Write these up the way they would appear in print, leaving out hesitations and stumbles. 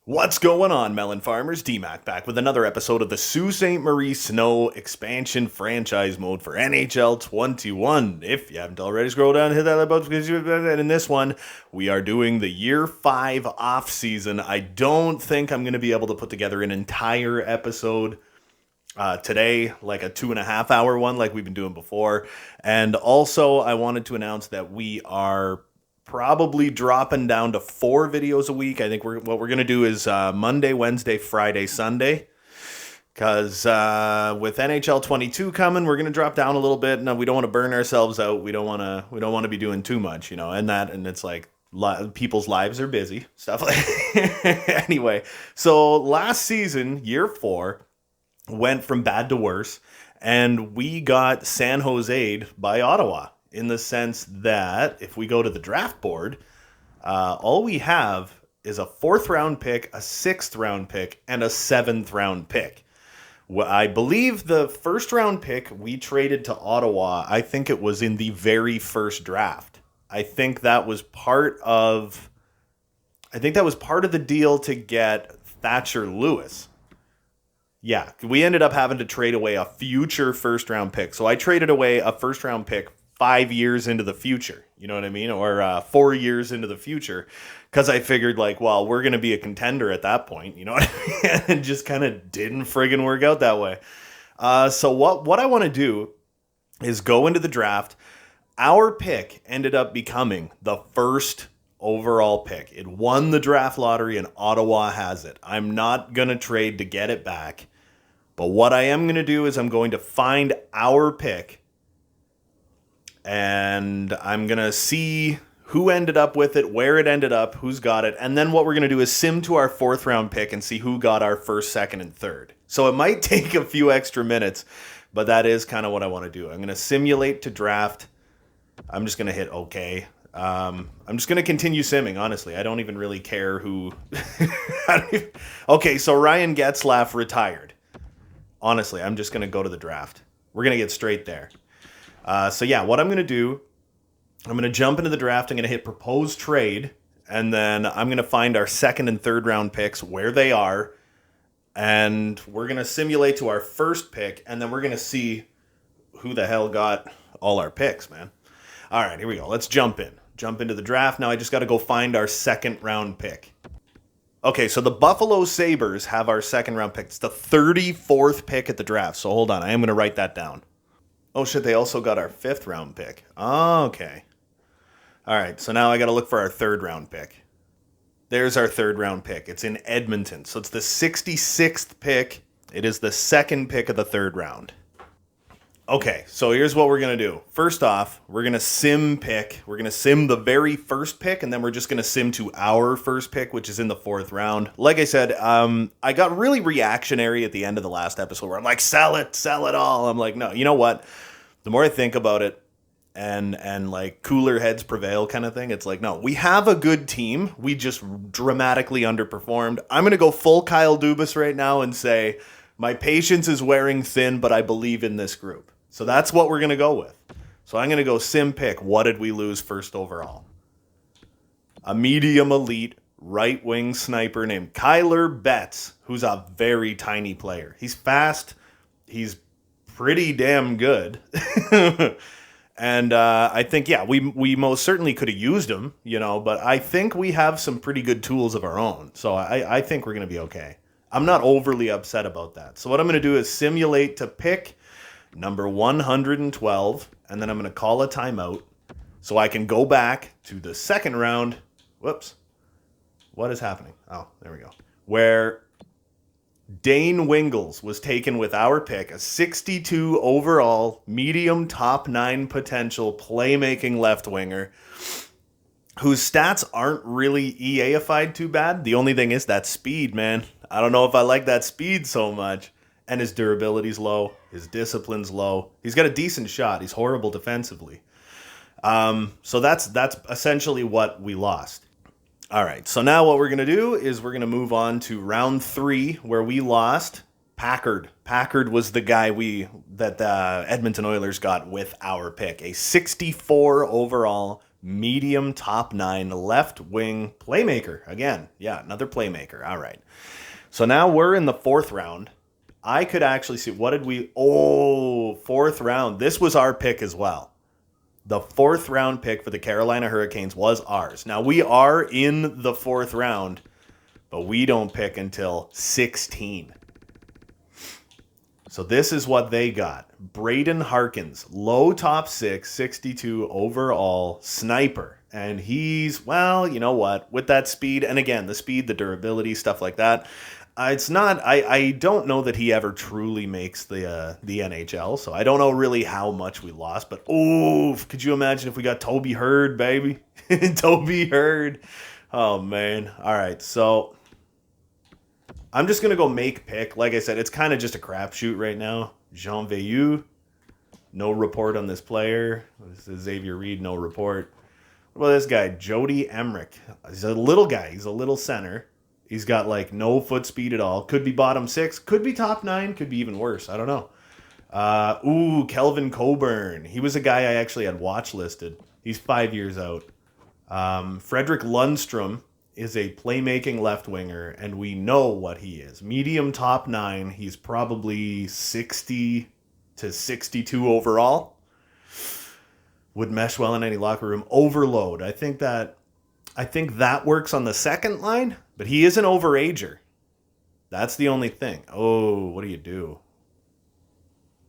What's going on, melon farmers? DMAC back with another episode of the Sault Ste. Marie Snow expansion franchise mode for NHL 21. If you haven't already, scroll down and hit that like button because in this one, we are doing the year 5 off season. I don't think I'm going to be able to put together an entire episode today, like a 2.5 hour one like we've been doing before. And also, I wanted to announce that we are probably dropping down to 4 videos a week. I think what we're going to do is Monday, Wednesday, Friday, Sunday. Because with NHL 22 coming, we're going to drop down a little bit. No, we don't want to burn ourselves out. We don't want to be doing too much, and it's like people's lives are busy, stuff like Anyway, so last season, year 4, went from bad to worse, and we got San Jose'd by Ottawa. In the sense that if we go to the draft board, all we have is a 4th round pick, a 6th round pick, and a 7th round pick. Well, I believe the 1st round pick we traded to Ottawa, I think it was in the very first draft. I think that was part of the deal to get Thatcher Lewis. Yeah, we ended up having to trade away a future 1st round pick. So I traded away a 1st round pick 5 years into the future, you know what I mean? Or 4 years into the future, because I figured we're going to be a contender at that point, you know what I mean? And it just kind of didn't friggin' work out that way. So what I want to do is go into the draft. Our pick ended up becoming the 1st overall pick. It won the draft lottery and Ottawa has it. I'm not going to trade to get it back. But what I am going to do is I'm going to find our pick and I'm going to see who ended up with it, where it ended up, who's got it. And then what we're going to do is sim to our 4th round pick and see who got our 1st, 2nd, and 3rd. So it might take a few extra minutes, but that is kind of what I want to do. I'm going to simulate to draft. I'm just going to hit OK. I'm just going to continue simming, honestly. I don't even really care who. Okay, so Ryan Getzlaf retired. Honestly, I'm just going to go to the draft. We're going to get straight there. So yeah, what I'm going to do, I'm going to jump into the draft. I'm going to hit propose trade, and then I'm going to find our 2nd and 3rd round picks where they are, and we're going to simulate to our 1st pick, and then we're going to see who the hell got all our picks, man. All right, here we go. Let's jump into the draft. Now I just got to go find our 2nd round pick. Okay, so the Buffalo Sabres have our 2nd round pick. It's the 34th pick at the draft, so hold on. I am going to write that down. Oh, shit, they also got our 5th round pick. Oh, okay. All right, so now I got to look for our 3rd round pick. There's our 3rd round pick. It's in Edmonton. So it's the 66th pick. It is the 2nd pick of the 3rd round. Okay, so here's what we're going to do. First off, we're going to sim pick. We're going to sim the very 1st pick, and then we're just going to sim to our 1st pick, which is in the 4th round. Like I said, I got really reactionary at the end of the last episode where I'm like, sell it all. I'm like, no, you know what? The more I think about it, and like cooler heads prevail kind of thing, it's like, no, we have a good team. We just dramatically underperformed. I'm going to go full Kyle Dubas right now and say, my patience is wearing thin, but I believe in this group. So that's what we're going to go with. So I'm going to go sim pick. What did we lose 1st overall? A medium elite right wing sniper named Kyler Betts, who's a very tiny player. He's fast. He's pretty damn good. And I think, yeah, we most certainly could have used him, but I think we have some pretty good tools of our own. So I think we're going to be okay. I'm not overly upset about that. So what I'm going to do is simulate to pick number 112, and then I'm going to call a timeout so I can go back to the 2nd round. Whoops. What is happening? Oh, there we go. Where Dane Wingles was taken with our pick, a 62 overall, medium top 9 potential playmaking left winger whose stats aren't really EA-ified too bad. The only thing is that speed, man. I don't know if I like that speed so much. And his durability's low. His discipline's low. He's got a decent shot. He's horrible defensively. So that's essentially what we lost. All right, so now what we're going to do is we're going to move on to round 3 where we lost Packard. Packard was the guy that the Edmonton Oilers got with our pick. A 64 overall medium top 9 left wing playmaker. Again, yeah, another playmaker. All right. So now we're in the 4th round. I could actually see, what did we, 4th round. This was our pick as well. The 4th round pick for the Carolina Hurricanes was ours. Now we are in the 4th round, but we don't pick until 16. So this is what they got. Braden Harkins, low top 6, 62 overall sniper. And he's, well, you know what? With that speed, and again, the speed, the durability, stuff like that, it's not, I don't know that he ever truly makes the NHL, so I don't know really how much we lost, but could you imagine if we got Toby Hurd, baby? Toby Hurd. Oh, man. All right, so I'm just going to go make pick. Like I said, it's kind of just a crapshoot right now. Jean Veilleux, no report on this player. This is Xavier Reed, no report. What about this guy, Jody Emmerich? He's a little guy. He's a little center. He's got like no foot speed at all. Could be bottom 6. Could be top 9. Could be even worse. I don't know. Kelvin Coburn. He was a guy I actually had watch listed. He's 5 years out. Frederick Lundstrom is a playmaking left winger, and we know what he is. Medium top 9. He's probably 60 to 62 overall. Would mesh well in any locker room. Overload. I think that works on the second line, but he is an overager. That's the only thing. What do you do?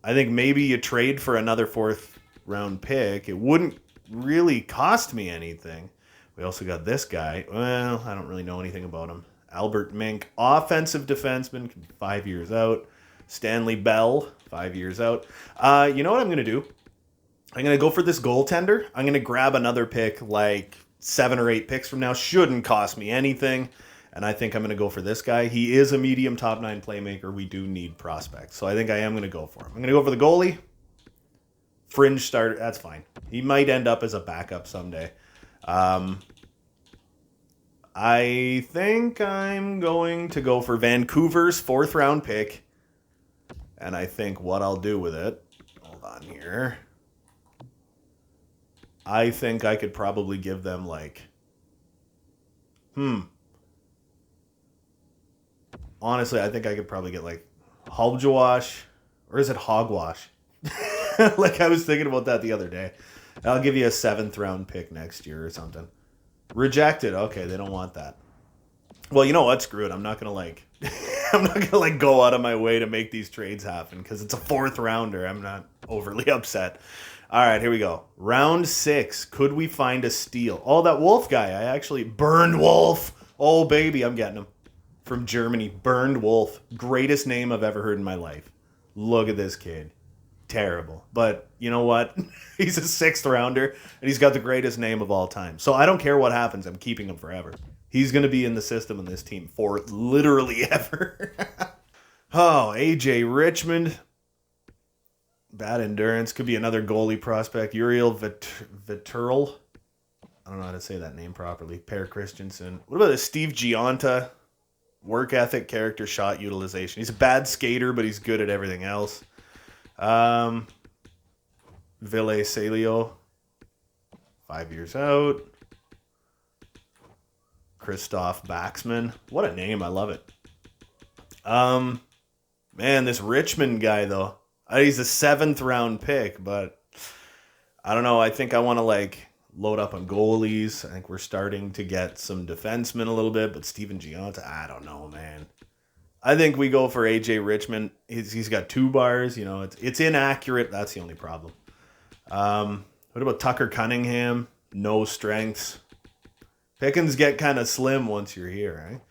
I think maybe you trade for another 4th round pick. It wouldn't really cost me anything. We also got this guy. Well, I don't really know anything about him. Albert Mink, offensive defenseman, 5 years out. Stanley Bell, 5 years out. You know what I'm going to do? I'm going to go for this goaltender. I'm going to grab another pick like 7 or 8 picks from now. Shouldn't cost me anything. And I think I'm going to go for this guy. He is a medium top 9 playmaker. We do need prospects. So I think I am going to go for him. I'm going to go for the goalie. Fringe starter. That's fine. He might end up as a backup someday. I think I'm going to go for Vancouver's 4th round pick. And I think what I'll do with it, hold on here. I think I could probably give them like, honestly, I think I could probably get like Hogwash, or is it Hogwash? Like I was thinking about that the other day. I'll give you a 7th round pick next year or something. Rejected. Okay, they don't want that. Well, you know what? Screw it. I'm not gonna go out of my way to make these trades happen because it's a 4th rounder. I'm not overly upset. All right, here we go. Round 6. Could we find a steal? Oh, that Wolf guy. I actually burned Wolf. Oh, baby, I'm getting him. From Germany, Burned Wolf. Greatest name I've ever heard in my life. Look at this kid. Terrible. But you know what? He's a 6th rounder, and he's got the greatest name of all time. So I don't care what happens. I'm keeping him forever. He's going to be in the system in this team for literally ever. AJ Richmond. Bad endurance. Could be another goalie prospect. Uriel Viturl. I don't know how to say that name properly. Per Christensen. What about this Steve Gionta? Work ethic, character, shot utilization. He's a bad skater, but he's good at everything else. Ville Salio. 5 years out. Christoph Baxman. What a name. I love it. Man, this Richmond guy, though. He's a 7th round pick, but I don't know. I think I want to load up on goalies. I think we're starting to get some defensemen a little bit, but Steven Gionta, I don't know, man. I think we go for AJ Richmond. He's got 2 bars. You know, it's inaccurate. That's the only problem. What about Tucker Cunningham? No strengths. Pickings get kind of slim once you're here, right?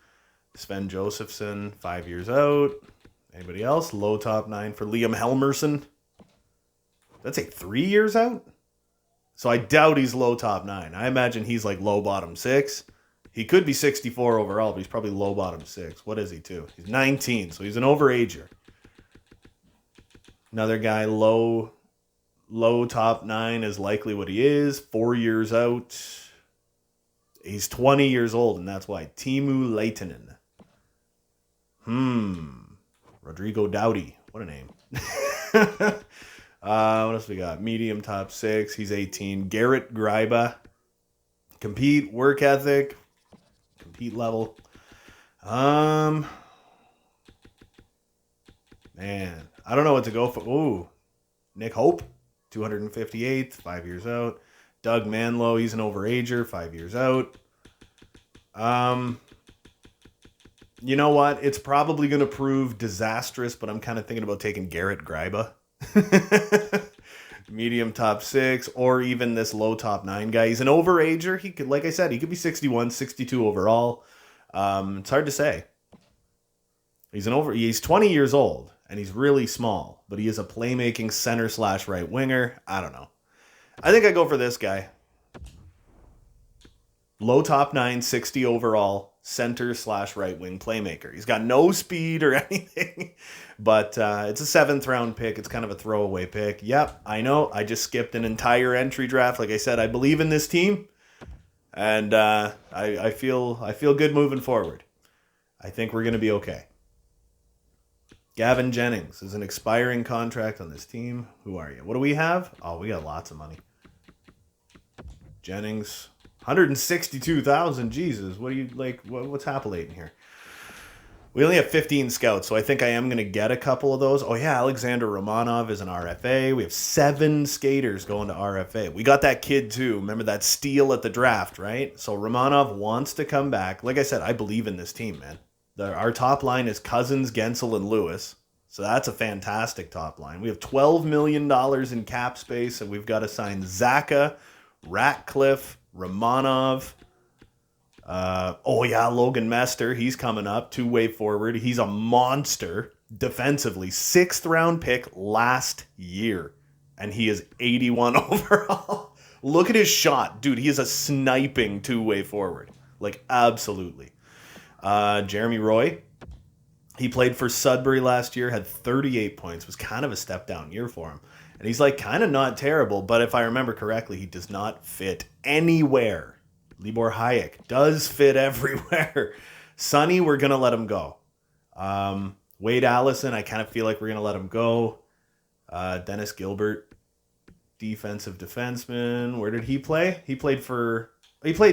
Sven Josephson, 5 years out. Anybody else? Low top 9 for Liam Helmerson. That's 3 years out? So I doubt he's low top 9. I imagine he's low bottom 6. He could be 64 overall, but he's probably low bottom 6. What is he too? He's 19, so he's an overager. Another guy low top 9 is likely what he is. 4 years out. He's 20 years old, and that's why. Timu Leitinen. Rodrigo Doughty. What a name. What else we got? Medium top 6. He's 18. Garrett Greiba. Compete, work ethic, compete level. Man, I don't know what to go for. Ooh, Nick Hope, 258th, 5 years out. Doug Manlow, he's an overager, 5 years out. You know what? It's probably going to prove disastrous, but I'm kind of thinking about taking Garrett Greiba. Medium top 6, or even this low top 9 guy. He's an overager. He could, like I said, he could be 61, 62 overall. It's hard to say. He's 20 years old, and he's really small, but he is a playmaking center / right winger. I don't know. I think I go for this guy. Low top 9, 60 overall, center / right wing playmaker. He's got no speed or anything, but it's a 7th round pick. It's kind of a throwaway pick. Yep, I know. I just skipped an entire entry draft. Like I said, I believe in this team, and I feel good moving forward. I think we're going to be okay. Gavin Jennings is an expiring contract on this team. Who are you? What do we have? Oh, we got lots of money. Jennings, 162,000. Jesus, what do you like? What's happening here? We only have 15 scouts, so I think I am going to get a couple of those. Oh yeah, Alexander Romanov is an RFA. We have 7 skaters going to RFA. We got that kid too. Remember that steal at the draft, right? So Romanov wants to come back. Like I said, I believe in this team, man. Our top line is Cousins, Gensel, and Lewis. So that's a fantastic top line. We have $12 million in cap space, and we've got to sign Zaka, Ratcliffe, Romanov. Logan Mester. He's coming up. 2-way forward. He's a monster defensively. 6th round pick last year. And he is 81 overall. Look at his shot. Dude, he is a sniping 2-way forward. Like, absolutely. Jeremy Roy, he played for Sudbury last year, had 38 points, was kind of a step down year for him. And he's like kind of not terrible, but if I remember correctly, he does not fit anywhere. Libor Hayek does fit everywhere. Sonny, we're going to let him go. Wade Allison, I kind of feel like we're going to let him go. Dennis Gilbert, defensive defenseman. Where did he play? He played in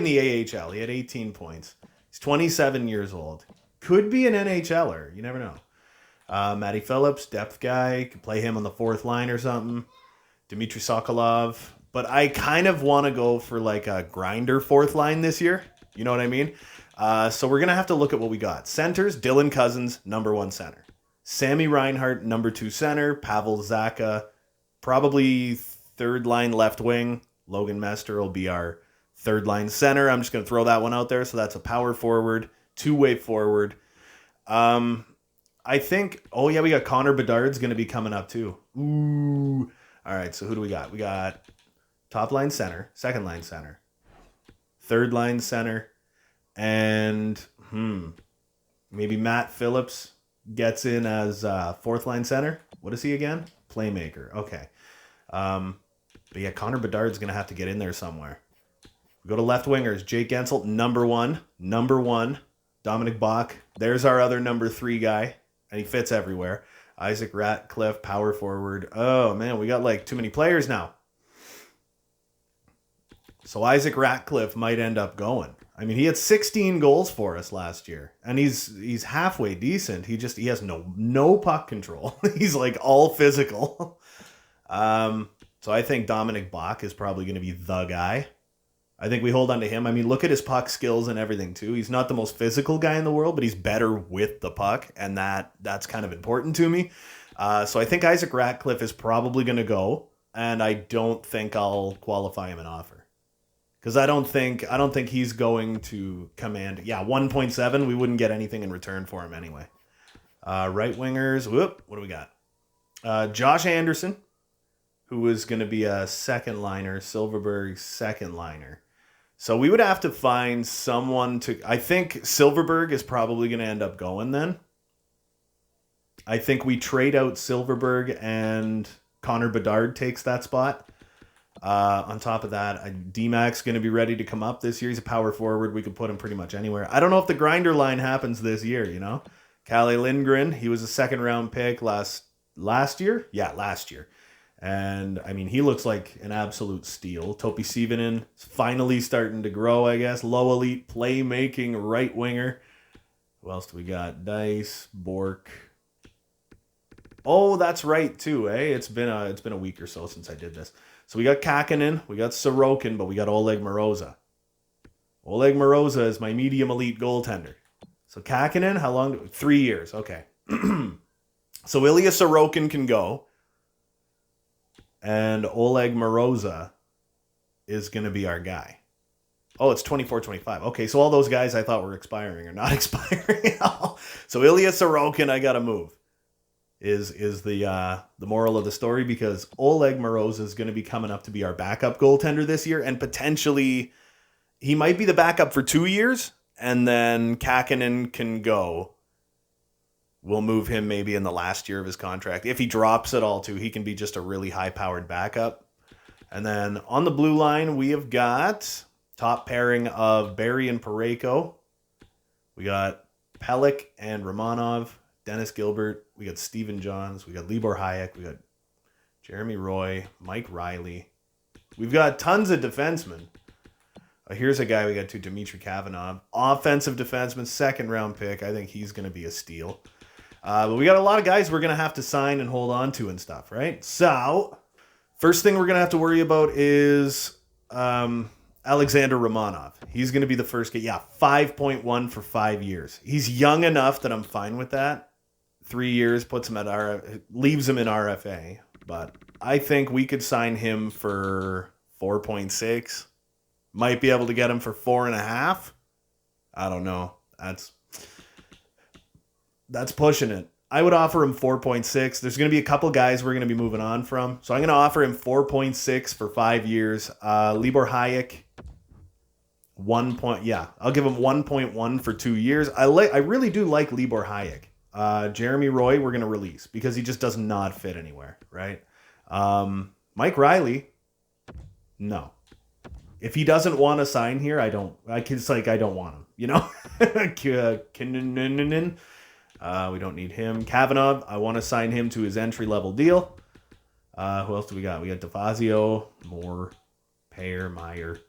the AHL. He had 18 points. He's 27 years old. Could be an NHLer. You never know. Matty Phillips, depth guy. Could play him on the 4th line or something. Dmitry Sokolov. But I kind of want to go for like a grinder 4th line this year. You know what I mean? So we're going to have to look at what we got. Centers, Dylan Cousins, number 1 center. Sammy Rinehart, number 2 center. Pavel Zaka, probably 3rd line left wing. Logan Mester will be our 3rd line center. I'm just going to throw that one out there. So that's a power forward, 2-way forward. I think, we got Connor Bedard's going to be coming up too. Ooh. All right, so who do we got? We got top line center, 2nd line center, 3rd line center, and maybe Matt Phillips gets in as 4th line center. What is he again? Playmaker. Okay. But yeah, Connor Bedard's going to have to get in there somewhere. We go to left wingers. Jake Gensel, number one. Dominic Bach, there's our other number 3 guy, and he fits everywhere. Isaac Ratcliffe, power forward. Oh, man, we got like too many players now. So Isaac Ratcliffe might end up going. I mean, he had 16 goals for us last year, and he's halfway decent. He has no puck control. He's like all physical. So I think Dominic Bach is probably going to be the guy. I think we hold on to him. I mean, look at his puck skills and everything too. He's not the most physical guy in the world, but he's better with the puck, and that's kind of important to me. So I think Isaac Ratcliffe is probably going to go, and I don't think I'll qualify him an offer because I don't think he's going to command. Yeah, 1.7. We wouldn't get anything in return for him anyway. Right wingers. What do we got? Josh Anderson, who is going to be a 2nd liner. Silverberg 2nd liner. So we would have to find someone to... I think Silverberg is probably going to end up going then. I think we trade out Silverberg and Connor Bedard takes that spot. On top of that, D-Mac's going to be ready to come up this year. He's a power forward. We could put him pretty much anywhere. I don't know if the grinder line happens this year, you know? Cali Lindgren, he was a 2nd round pick last year? Yeah, last year. And, I mean, he looks like an absolute steal. Topi Sivonen is finally starting to grow, I guess. Low elite playmaking right winger. Who else do we got? Dice, Bork. Oh, that's right, too, eh? It's been a week or so since I did this. So we got Kakinen, we got Sorokin, but we got Oleg Moroza. Oleg Moroza is my medium elite goaltender. So Kakinen, how long? 3 years, okay. So Ilya Sorokin can go. And Oleg Moroza is going to be our guy. Oh, it's 24-25. Okay, so all those guys I thought were expiring are not expiring at all. So Ilya Sorokin, I got to move, is the moral of the story, because Oleg Moroza is going to be coming up to be our backup goaltender this year, and potentially he might be the backup for 2 years, and then Kakinen can go. We'll move him maybe in the last year of his contract. If he drops at all, too, he can be just a really high-powered backup. And then on the blue line, we have got top pairing of Barry and Parayko. We got Pelech and Romanov, Dennis Gilbert. We got Steven Johns. We got Libor Hayek. We got Jeremy Roy, Mike Riley. We've got tons of defensemen. Here's a guy we got to, Dmitry Kavanagh. Offensive defenseman, second-round pick. I think he's going to be a steal. But we got a lot of guys we're going to have to sign and hold on to and stuff, right? So, first thing we're going to have to worry about is Alexander Romanov. He's going to be the first guy. Yeah, 5.1 for 5 years. He's young enough that I'm fine with that. 3 years puts him at leaves him in RFA. But I think we could sign him for 4.6. Might be able to get him for 4.5. I don't know. That's pushing it. I would offer him 4.6. There's going to be a couple guys we're going to be moving on from. So I'm going to offer him 4.6 for 5 years. Libor Hayek, I'll give him 1.1 for 2 years. I really do like Libor Hayek. Jeremy Roy, we're going to release because he just does not fit anywhere, right? Mike Riley, no. If he doesn't want to sign here, I don't want him, you know? We don't need him. Kavanagh, I want to sign him to his entry-level deal. Who else do we got? We got DeFazio, Moore, Payer, Meyer.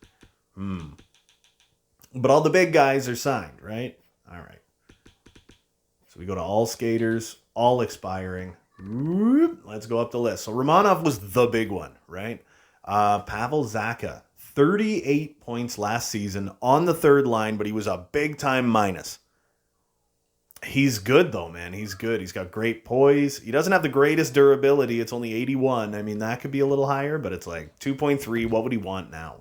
But all the big guys are signed, right? All right. So we go to all skaters, all expiring. Let's go up the list. So Romanov was the big one, right? Pavel Zacha, 38 points last season on the third line, but he was a big-time minus. He's good, though, man. He's good. He's got great poise. He doesn't have the greatest durability. It's only 81. I mean, that could be a little higher, but it's like 2.3. What would he want now?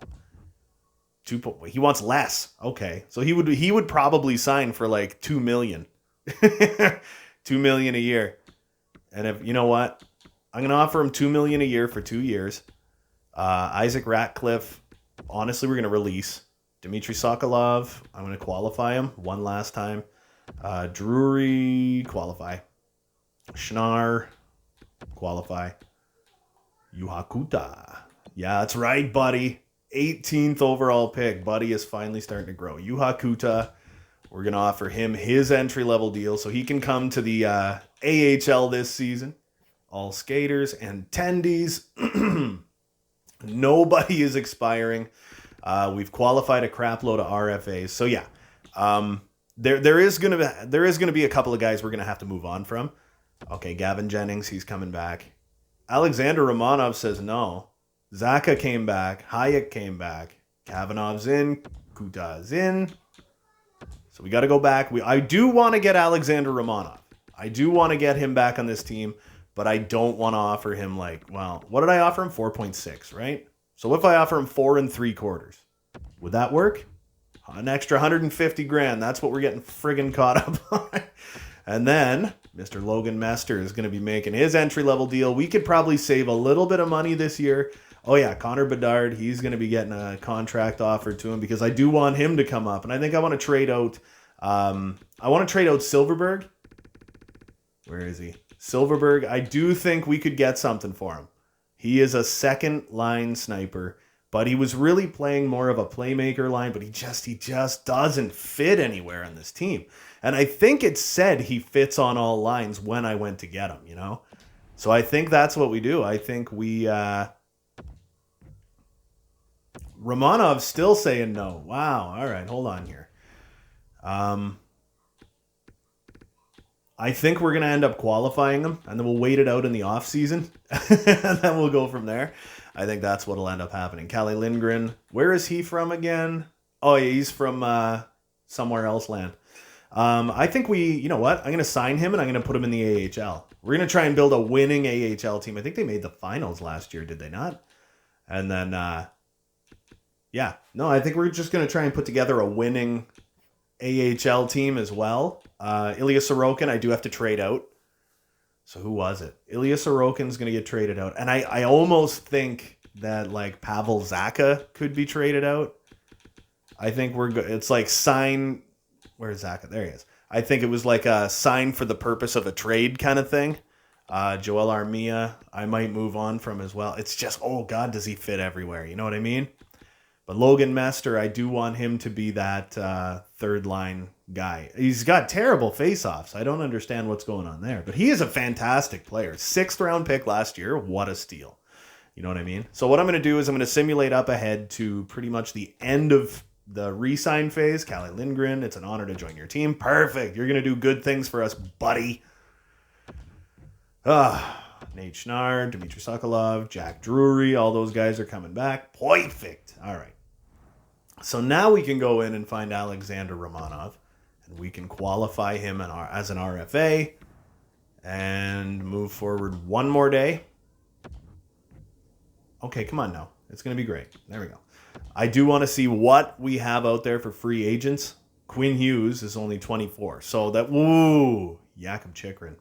He wants less. Okay. So he would probably sign for like $2 million. $2 million a year. And if you know what? I'm going to offer him $2 million a year for 2 years. Isaac Ratcliffe, honestly, we're going to release. Dmitry Sokolov, I'm going to qualify him one last time. Drury, qualify. Schnarr, qualify. Yuhakuta. Yeah, that's right, buddy. 18th overall pick. Buddy is finally starting to grow. Yuhakuta, we're going to offer him his entry-level deal so he can come to the AHL this season. All skaters and tendies. Nobody is expiring. We've qualified a crap load of RFAs. So, yeah. There is gonna be a couple of guys we're gonna have to move on from. Okay, Gavin Jennings, he's coming back. Alexander Romanov says no. Zacha came back. Hayek came back. Kavanov's in. Kuta's in. So we got to go back. I do want to get Alexander Romanov. I do want to get him back on this team, but I don't want to offer him what did I offer him? 4.6, right? So what if I offer him 4 3/4? Would that work? An extra $150,000. That's what we're getting friggin' caught up on. And then Mr. Logan Mester is going to be making his entry-level deal. We could probably save a little bit of money this year. Oh, yeah, Connor Bedard, he's going to be getting a contract offered to him because I do want him to come up. And I think I want to trade out Silverberg. Where is he? Silverberg. I do think we could get something for him. He is a second-line sniper. But he was really playing more of a playmaker line, but he just doesn't fit anywhere on this team. And I think it said he fits on all lines when I went to get him, you know? So I think that's what we do. I think we... Romanov's still saying no. Wow. All right, hold on here. I think we're going to end up qualifying him, and then we'll wait it out in the offseason, and then we'll go from there. I think that's what will end up happening. Cali Lindgren, where is he from again? Oh, yeah, he's from somewhere else land. I think you know what? I'm going to sign him, and I'm going to put him in the AHL. We're going to try and build a winning AHL team. I think they made the finals last year, did they not? And then, yeah. No, I think we're just going to try and put together a winning AHL team as well. Ilya Sorokin, I do have to trade out. So who was it? Ilya Sorokin's going to get traded out. And I almost think that like Pavel Zacha could be traded out. I think it's like sign... Where's Zacha? There he is. I think it was like a sign for the purpose of a trade kind of thing. Joel Armia, I might move on from as well. It's just, oh God, does he fit everywhere? You know what I mean? But Logan Mester, I do want him to be that third line guy. He's got terrible face-offs. I don't understand what's going on there. But he is a fantastic player. 6th round pick last year. What a steal. You know what I mean? So what I'm going to do is I'm going to simulate up ahead to pretty much the end of the re-sign phase. Cali Lindgren, it's an honor to join your team. Perfect. You're going to do good things for us, buddy. Nate Schnarr, Dmitry Sokolov, Jack Drury, all those guys are coming back. Perfect. All right. So now we can go in and find Alexander Romanov, and we can qualify him as an RFA and move forward one more day. Okay, come on now. It's going to be great. There we go. I do want to see what we have out there for free agents. Quinn Hughes is only 24. So that, woo, Jakub Chychrun.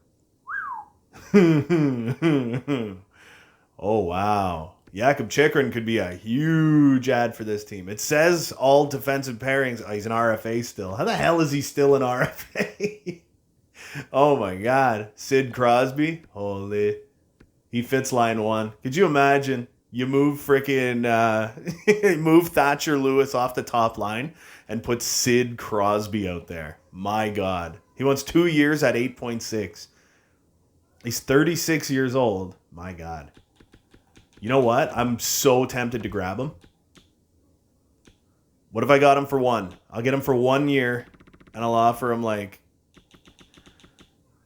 Oh, wow. Jakub Chychrun could be a huge ad for this team. It says all defensive pairings. Oh, he's an RFA still. How the hell is he still an RFA? Oh, my God. Sid Crosby. Holy. He fits line 1. Could you imagine? You move move Thatcher Lewis off the top line and put Sid Crosby out there. My God. He wants 2 years at 8.6. He's 36 years old. My God. You know what? I'm so tempted to grab him. What if I got him for 1? I'll get him for 1 year, and I'll offer him like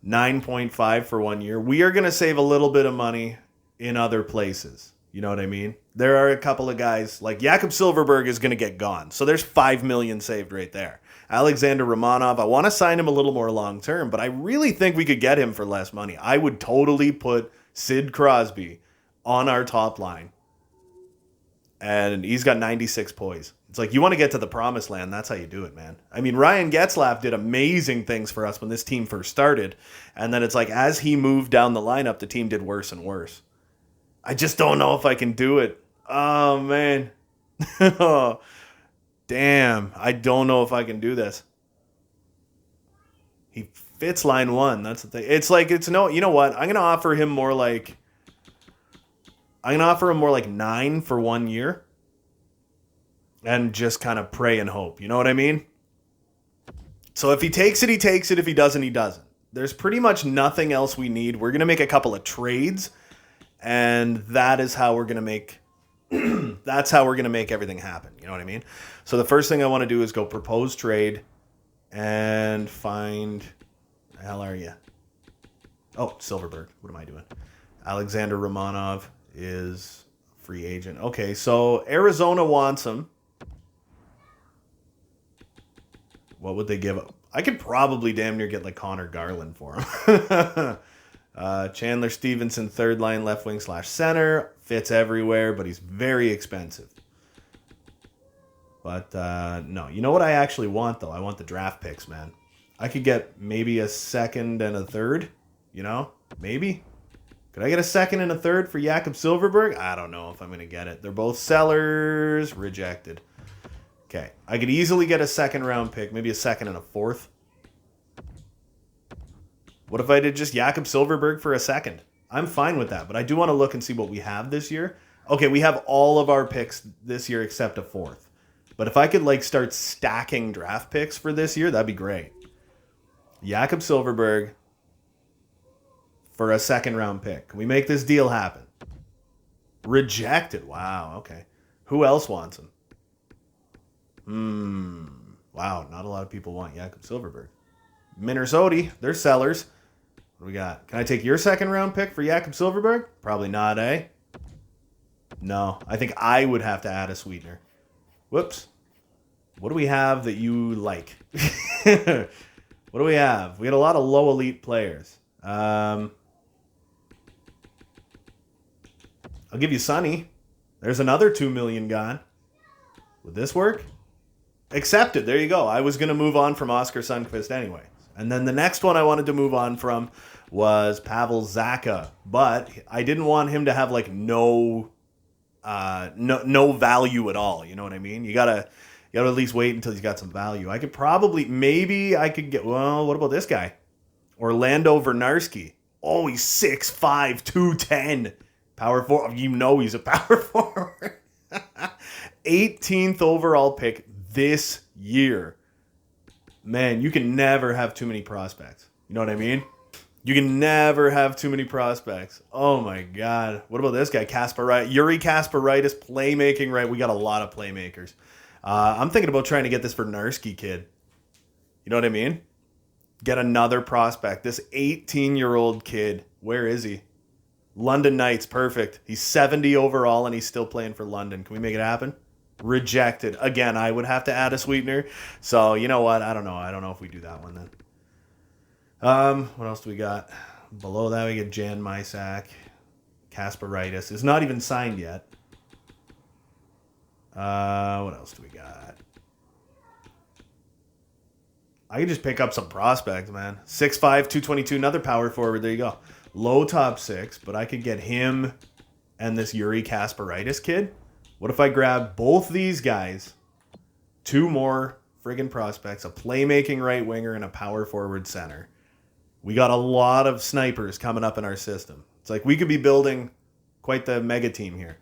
9.5 for 1 year. We are going to save a little bit of money in other places. You know what I mean? There are a couple of guys, like Jakob Silfverberg is going to get gone. So there's $5 million saved right there. Alexander Romanov, I want to sign him a little more long-term, but I really think we could get him for less money. I would totally put Sid Crosby on our top line. And he's got 96 poise. It's like, you want to get to the promised land, that's how you do it, man. I mean, Ryan Getzlaf did amazing things for us when this team first started. And then it's like, as he moved down the lineup, the team did worse and worse. I just don't know if I can do it. Oh, man. Oh, damn. I don't know if I can do this. He fits line 1. That's the thing. It's like, you know what? I'm going to offer him more like 9 for 1 year. And just kind of pray and hope. You know what I mean? So if he takes it, he takes it. If he doesn't, he doesn't. There's pretty much nothing else we need. We're going to make a couple of trades. And that is how we're going to make that's how we're going to make everything happen. You know what I mean? So the first thing I want to do is go propose trade and find, the hell are you? Oh, Silfverberg. What am I doing? Alexander Romanov is free agent. Okay, so Arizona wants him. What would they give up? I could probably damn near get like Connor Garland for him. Chandler Stevenson, third line, left wing / center. Fits everywhere, but he's very expensive. But no, you know what I actually want, though? I want the draft picks, man. I could get maybe a second and a third, you know? Maybe. Could I get a second and a third for Jakob Silfverberg? I don't know if I'm going to get it. They're both sellers. Rejected. Okay. I could easily get a second round pick, maybe a second and a fourth. What if I did just Jakob Silfverberg for a second? I'm fine with that, but I do want to look and see what we have this year. Okay, we have all of our picks this year except a fourth. But if I could like start stacking draft picks for this year, that'd be great. Jakob Silfverberg, for a second round pick. Can we make this deal happen? Rejected. Wow, okay. Who else wants him? Wow, not a lot of people want Jakob Silfverberg. Minnesota, they're sellers. What do we got? Can I take your second round pick for Jakob Silfverberg? Probably not, eh? No, I think I would have to add a sweetener. Whoops. What do we have that you like? What do we have? We had a lot of low elite players. I'll give you Sonny. There's another $2 million gone. Would this work? Accepted. There you go. I was going to move on from Oscar Sundqvist anyway. And then the next one I wanted to move on from was Pavel Zacha. But I didn't want him to have like no value at all. You know what I mean? You gotta at least wait until he's got some value. I could probably, maybe I could get, well, what about this guy? Orlando Vernarski. Oh, he's 6'5", 210. Power forward. You know he's a power forward. 18th overall pick this year. Man, you can never have too many prospects. You know what I mean? You can never have too many prospects. Oh my God. What about this guy? Yuri Kasparaitis, playmaking, right? We got a lot of playmakers. I'm thinking about trying to get this Vernarski kid. You know what I mean? Get another prospect. This 18-year-old kid. Where is he? London Knights. Perfect. He's 70 overall and he's still playing for London. Can we make it happen? Rejected. Again, I would have to add a sweetener. So, you know what? I don't know. I don't know if we do that one then. What else do we got? Below that, we get Jan Mysak. Kasparaitis is not even signed yet. What else do we got? I can just pick up some prospects, man. 6'5", 222, another power forward. There you go. Low top six, but I could get him and this Yuri Kasparaitis kid. What if I grab both these guys, 2 more friggin' prospects, a playmaking right winger and a power forward center? We got a lot of snipers coming up in our system. It's like we could be building quite the mega team here.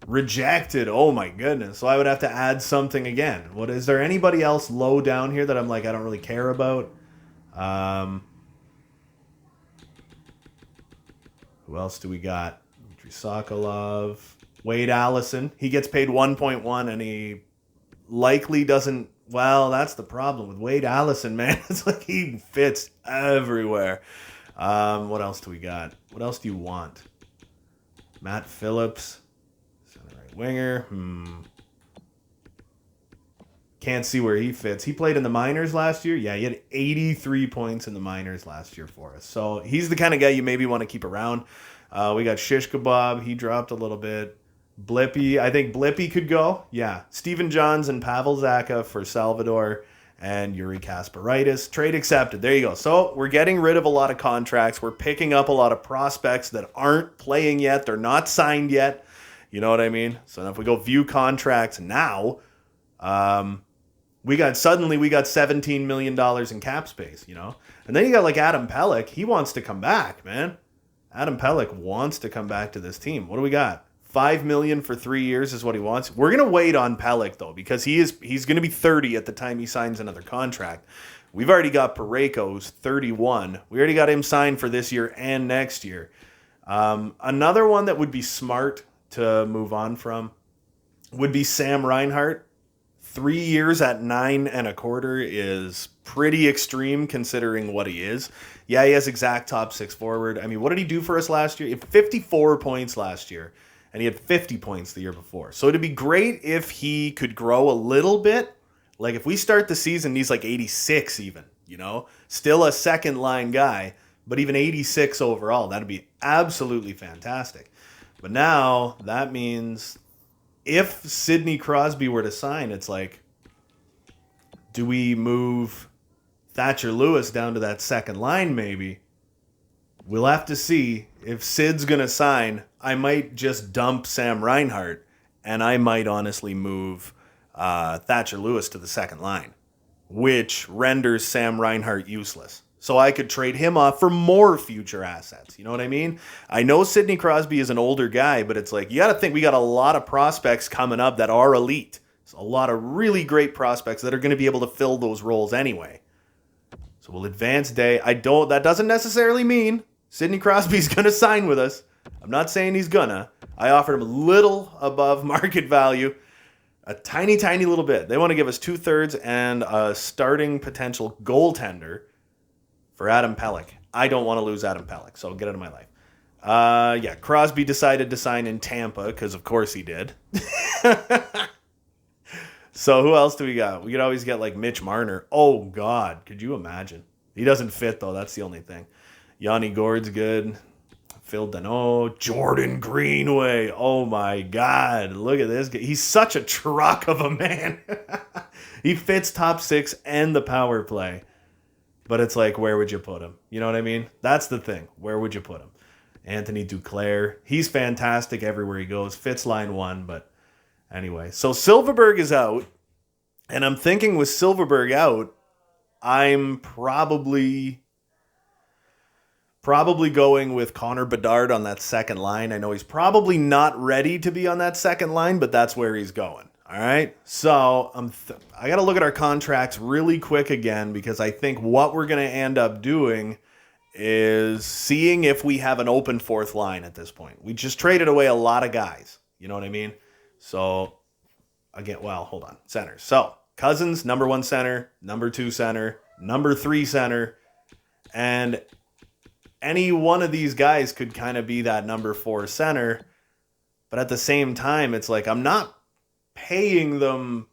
Rejected. Oh my goodness. So I would have to add something again. What is there anybody else low down here that I'm like, I don't really care about? Who else do we got? Dmitry Sokolov. Wade Allison. He gets paid 1.1 and he likely doesn't. Well, that's the problem with Wade Allison, man. It's like he fits everywhere. What else do we got? What else do you want? Matt Phillips. Center right winger. Can't see where he fits. He played in the minors last year. Yeah, he had 83 points in the minors last year for us. So he's the kind of guy you maybe want to keep around. We got Shish Kebab. He dropped a little bit. Blippy. I think Blippy could go. Yeah. Stephen Johns and Pavel Zacha for Salvador and Yuri Kasparaitis. Trade accepted. There you go. So we're getting rid of a lot of contracts. We're picking up a lot of prospects that aren't playing yet. They're not signed yet. You know what I mean? So if we go view contracts now, we got $17 million in cap space, you know? And then you got like Adam Pelech. He wants to come back, man. Adam Pelech wants to come back to this team. What do we got? $5 million for 3 years is what he wants. We're going to wait on Pelech, though, because he's going to be 30 at the time he signs another contract. We've already got Parayko, who's 31. We already got him signed for this year and next year. Another one that would be smart to move on from would be Sam Rinehart. 3 years at 9.25 is pretty extreme considering what he is. Yeah, he has exact top 6 forward. I mean, what did he do for us last year? He had 54 points last year, and he had 50 points the year before. So it'd be great if he could grow a little bit. Like if we start the season, he's like 86 even, you know? Still a second line guy, but even 86 overall. That'd be absolutely fantastic. But now that means if Sidney Crosby were to sign, it's like, do we move Thatcher Lewis down to that second line maybe? We'll have to see. If Sid's going to sign, I might just dump Sam Rinehart, and I might honestly move Thatcher Lewis to the second line, which renders Sam Rinehart useless. So I could trade him off for more future assets. You know what I mean? I know Sidney Crosby is an older guy, but it's like, you got to think we got a lot of prospects coming up that are elite. So a lot of really great prospects that are going to be able to fill those roles anyway. So So we'll advance day. That doesn't necessarily mean Sidney Crosby's going to sign with us. I'm not saying he's gonna. I offered him a little above market value. A tiny, tiny little bit. They want to give us 2/3 and a starting potential goaltender for Adam Pelech. I don't want to lose Adam Pelech, so get out of my life. Crosby decided to sign in Tampa, because of course he did. So who else do we got? We could always get like Mitch Marner. Oh, God. Could you imagine? He doesn't fit, though. That's the only thing. Yanni Gourde's good. Phil Danault. Jordan Greenway. Oh, my God. Look at this guy. He's such a truck of a man. He fits top six and the power play. But it's like, where would you put him? You know what I mean? That's the thing. Where would you put him? Anthony Duclair. He's fantastic everywhere he goes. Fits line one, but anyway. So Silfverberg is out. And I'm thinking with Silfverberg out, I'm probably going with Connor Bedard on that second line. I know he's probably not ready to be on that second line, but that's where he's going. All right. So I got to look at our contracts really quick again, because I think what we're going to end up doing is seeing if we have an open fourth line at this point. We just traded away a lot of guys. You know what I mean? So again, well, hold on. Centers. So Cousins, number 1 center, number 2 center, number 3 center, and any one of these guys could kind of be that number 4 center. But at the same time, it's like I'm not paying them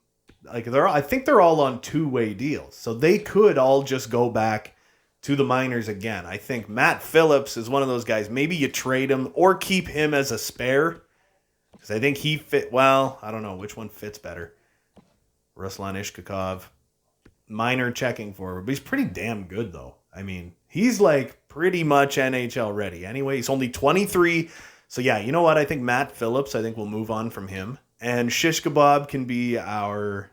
like I think they're all on 2-way deals. So they could all just go back to the minors again. I think Matt Phillips is one of those guys. Maybe you trade him or keep him as a spare, because I think he fit well. I don't know which one fits better. Ruslan Ishkakov, minor checking forward, but he's pretty damn good though. I mean, he's like pretty much NHL ready. Anyway, he's only 23. So yeah, you know what? I think Matt Phillips, I think we'll move on from him. And Shish Kebab can be our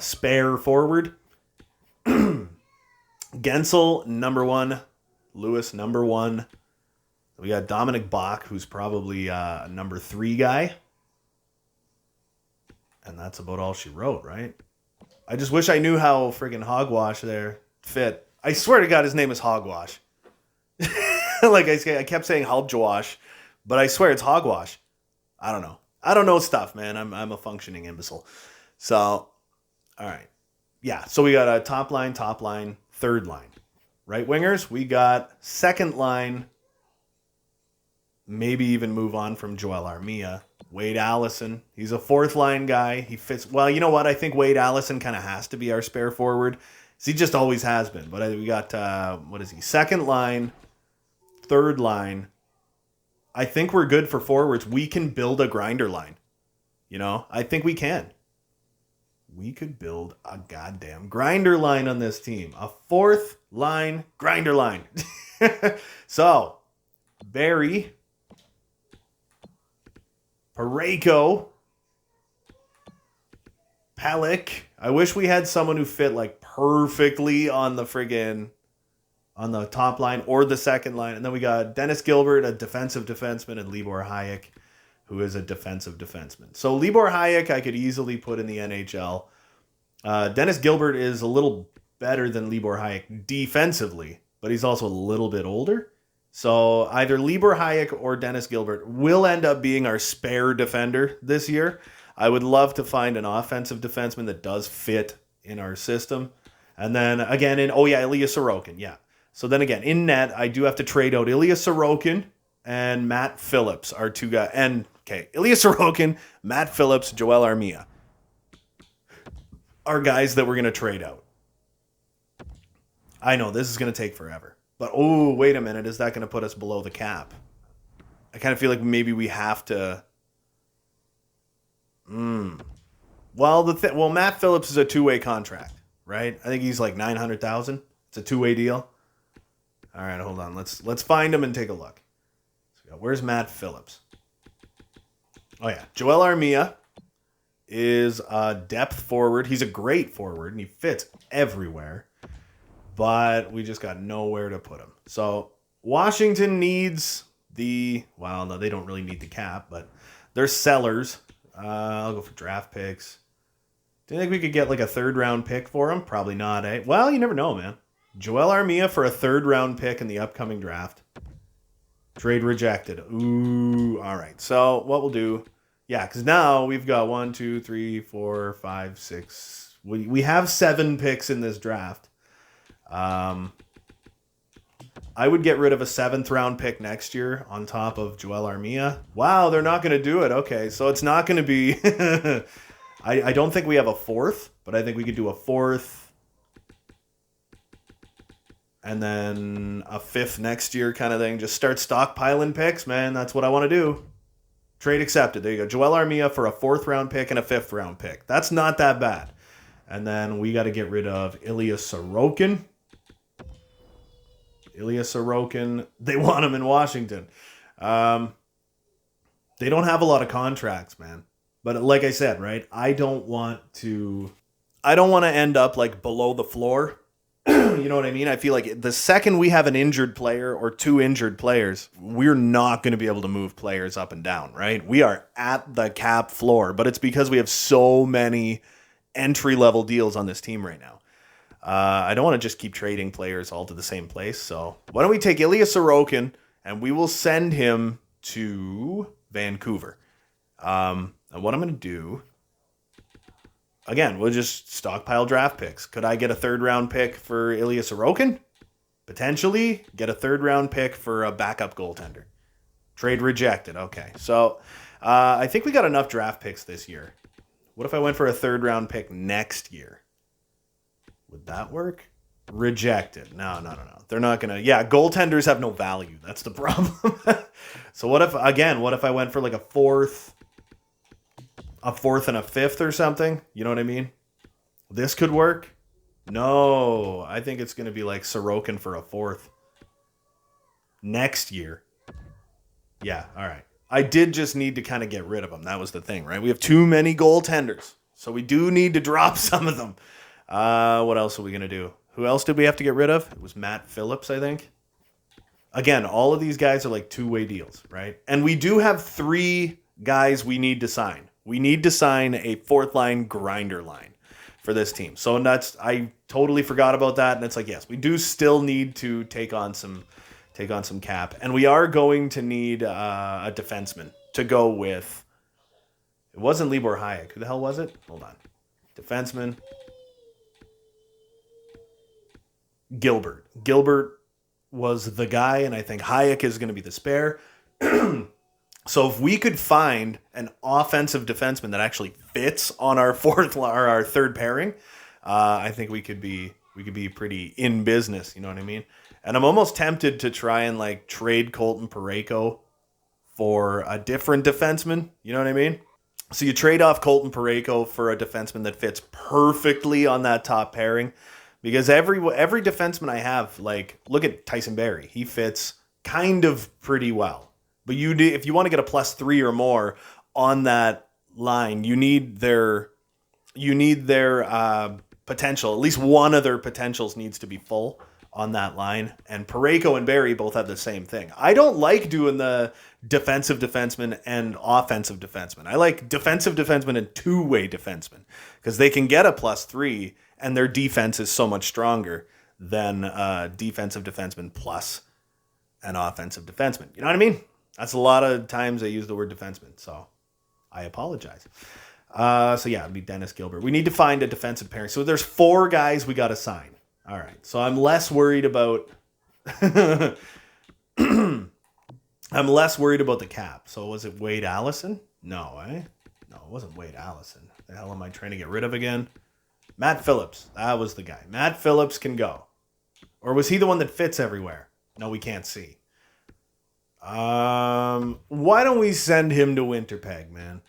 spare forward. Gensel, number 1. Lewis, number 1. We got Dominic Bach, who's probably a number 3 guy. And that's about all she wrote, right? I just wish I knew how friggin' Hogwash there fit. I swear to God, his name is Hogwash. Like I kept saying Hogwash, but I swear it's Hogwash. I don't know. I don't know stuff, man. I'm a functioning imbecile. So, all right. Yeah, so we got a top line, third line. Right wingers, we got second line. Maybe even move on from Joel Armia. Wade Allison, he's a fourth line guy. He fits well. You know what? I think Wade Allison kind of has to be our spare forward. He just always has been. But we got what is he? Second line, third line. I think we're good for forwards. We can build a grinder line. You know, I think we can. We could build a goddamn grinder line on this team. A fourth line grinder line. So, Barry, Parayko, Pelech. I wish we had someone who fit like perfectly on the top line or the second line. And then we got Dennis Gilbert, a defensive defenseman, and Libor Hayek, who is a defensive defenseman. So Libor Hayek I could easily put in the NHL. Dennis Gilbert is a little better than Libor Hayek defensively, but he's also a little bit older. So either Libor Hayek or Dennis Gilbert will end up being our spare defender this year. I would love to find an offensive defenseman that does fit in our system. And then again, Ilya Sorokin, yeah. So then again, in net, I do have to trade out Ilya Sorokin and Matt Phillips, our two guys. And, Ilya Sorokin, Matt Phillips, Joel Armia are guys that we're going to trade out. I know, this is going to take forever. But, oh, wait a minute. Is that going to put us below the cap? I kind of feel like maybe we have to... Well, Matt Phillips is a two-way contract, right? I think he's like $900,000. It's a two-way deal. All right, hold on. Let's find him and take a look. So where's Matt Phillips? Oh, yeah. Joel Armia is a depth forward. He's a great forward, and he fits everywhere. But we just got nowhere to put him. So Washington needs no, they don't really need the cap, but they're sellers. I'll go for draft picks. Do you think we could get like a third round pick for him? Probably not, eh? Well, you never know, man. Joel Armia for a 3rd round pick in the upcoming draft. Trade rejected. Ooh, all right. So what we'll do, yeah, because now we've got 1, 2, 3, 4, 5, 6. We have 7 picks in this draft. I would get rid of a 7th round pick next year on top of Joel Armia. Wow, they're not going to do it. Okay, so it's not going to be... I don't think we have a 4th, but I think we could do a 4th. And then a 5th next year kind of thing. Just start stockpiling picks, man. That's what I want to do. Trade accepted. There you go. Joel Armia for a 4th round pick and a 5th round pick. That's not that bad. And then we got to get rid of Ilya Sorokin. Ilya Sorokin. They want him in Washington. They don't have a lot of contracts, man. But like I said, right? I don't want to end up like below the floor. You know what I mean? I feel like the second we have an injured player or 2 injured players, we're not going to be able to move players up and down, right? We are at the cap floor, but it's because we have so many entry-level deals on this team right now. I don't want to just keep trading players all to the same place, so why don't we take Ilya Sorokin and we will send him to Vancouver. And what I'm going to do... Again, we'll just stockpile draft picks. Could I get a 3rd round pick for Ilya Sorokin? Potentially. Get a 3rd round pick for a backup goaltender. Trade rejected. Okay. So I think we got enough draft picks this year. What if I went for a 3rd round pick next year? Would that work? Rejected. No. They're not going to. Yeah, goaltenders have no value. That's the problem. So what if I went for like a 4th and a 5th or something? You know what I mean? This could work. No, I think it's going to be like Sorokin for a 4th next year. Yeah, all right. I did just need to kind of get rid of them. That was the thing, right? We have too many goaltenders, so we do need to drop some of them. What else are we going to do? Who else did we have to get rid of? It was Matt Phillips, I think. Again, all of these guys are like 2-way deals, right? And we do have 3 guys we need to sign. We need to sign a 4th line grinder line for this team. So I totally forgot about that. And it's like, yes, we do still need to take on some cap. And we are going to need a defenseman to go with. It wasn't Libor Hayek. Who the hell was it? Hold on. Defenseman. Gilbert. Gilbert was the guy, and I think Hayek is going to be the spare. So if we could find an offensive defenseman that actually fits on our 4th or our 3rd pairing, I think we could be pretty in business. You know what I mean? And I'm almost tempted to try and like trade Colton Parayko for a different defenseman. You know what I mean? So you trade off Colton Parayko for a defenseman that fits perfectly on that top pairing, because every defenseman I have, like, look at Tyson Barrie, he fits kind of pretty well. But if you want to get a +3 or more on that line, you need their potential. At least one of their potentials needs to be full on that line. And Parayko and Barrie both have the same thing. I don't like doing the defensive defenseman and offensive defenseman. I like defensive defenseman and 2-way defenseman because they can get a +3 and their defense is so much stronger than defensive defenseman plus an offensive defenseman. You know what I mean? That's a lot of times I use the word defenseman, so I apologize. So yeah, it'd be Dennis Gilbert. We need to find a defensive pairing. So there's 4 guys we got to sign. All right. So I'm less worried about I'm less worried about the cap. So was it Wade Allison? No, No, it wasn't Wade Allison. The hell am I trying to get rid of again? Matt Phillips. That was the guy. Matt Phillips can go. Or was he the one that fits everywhere? No, we can't see. Why don't we send him to Winnipeg, man?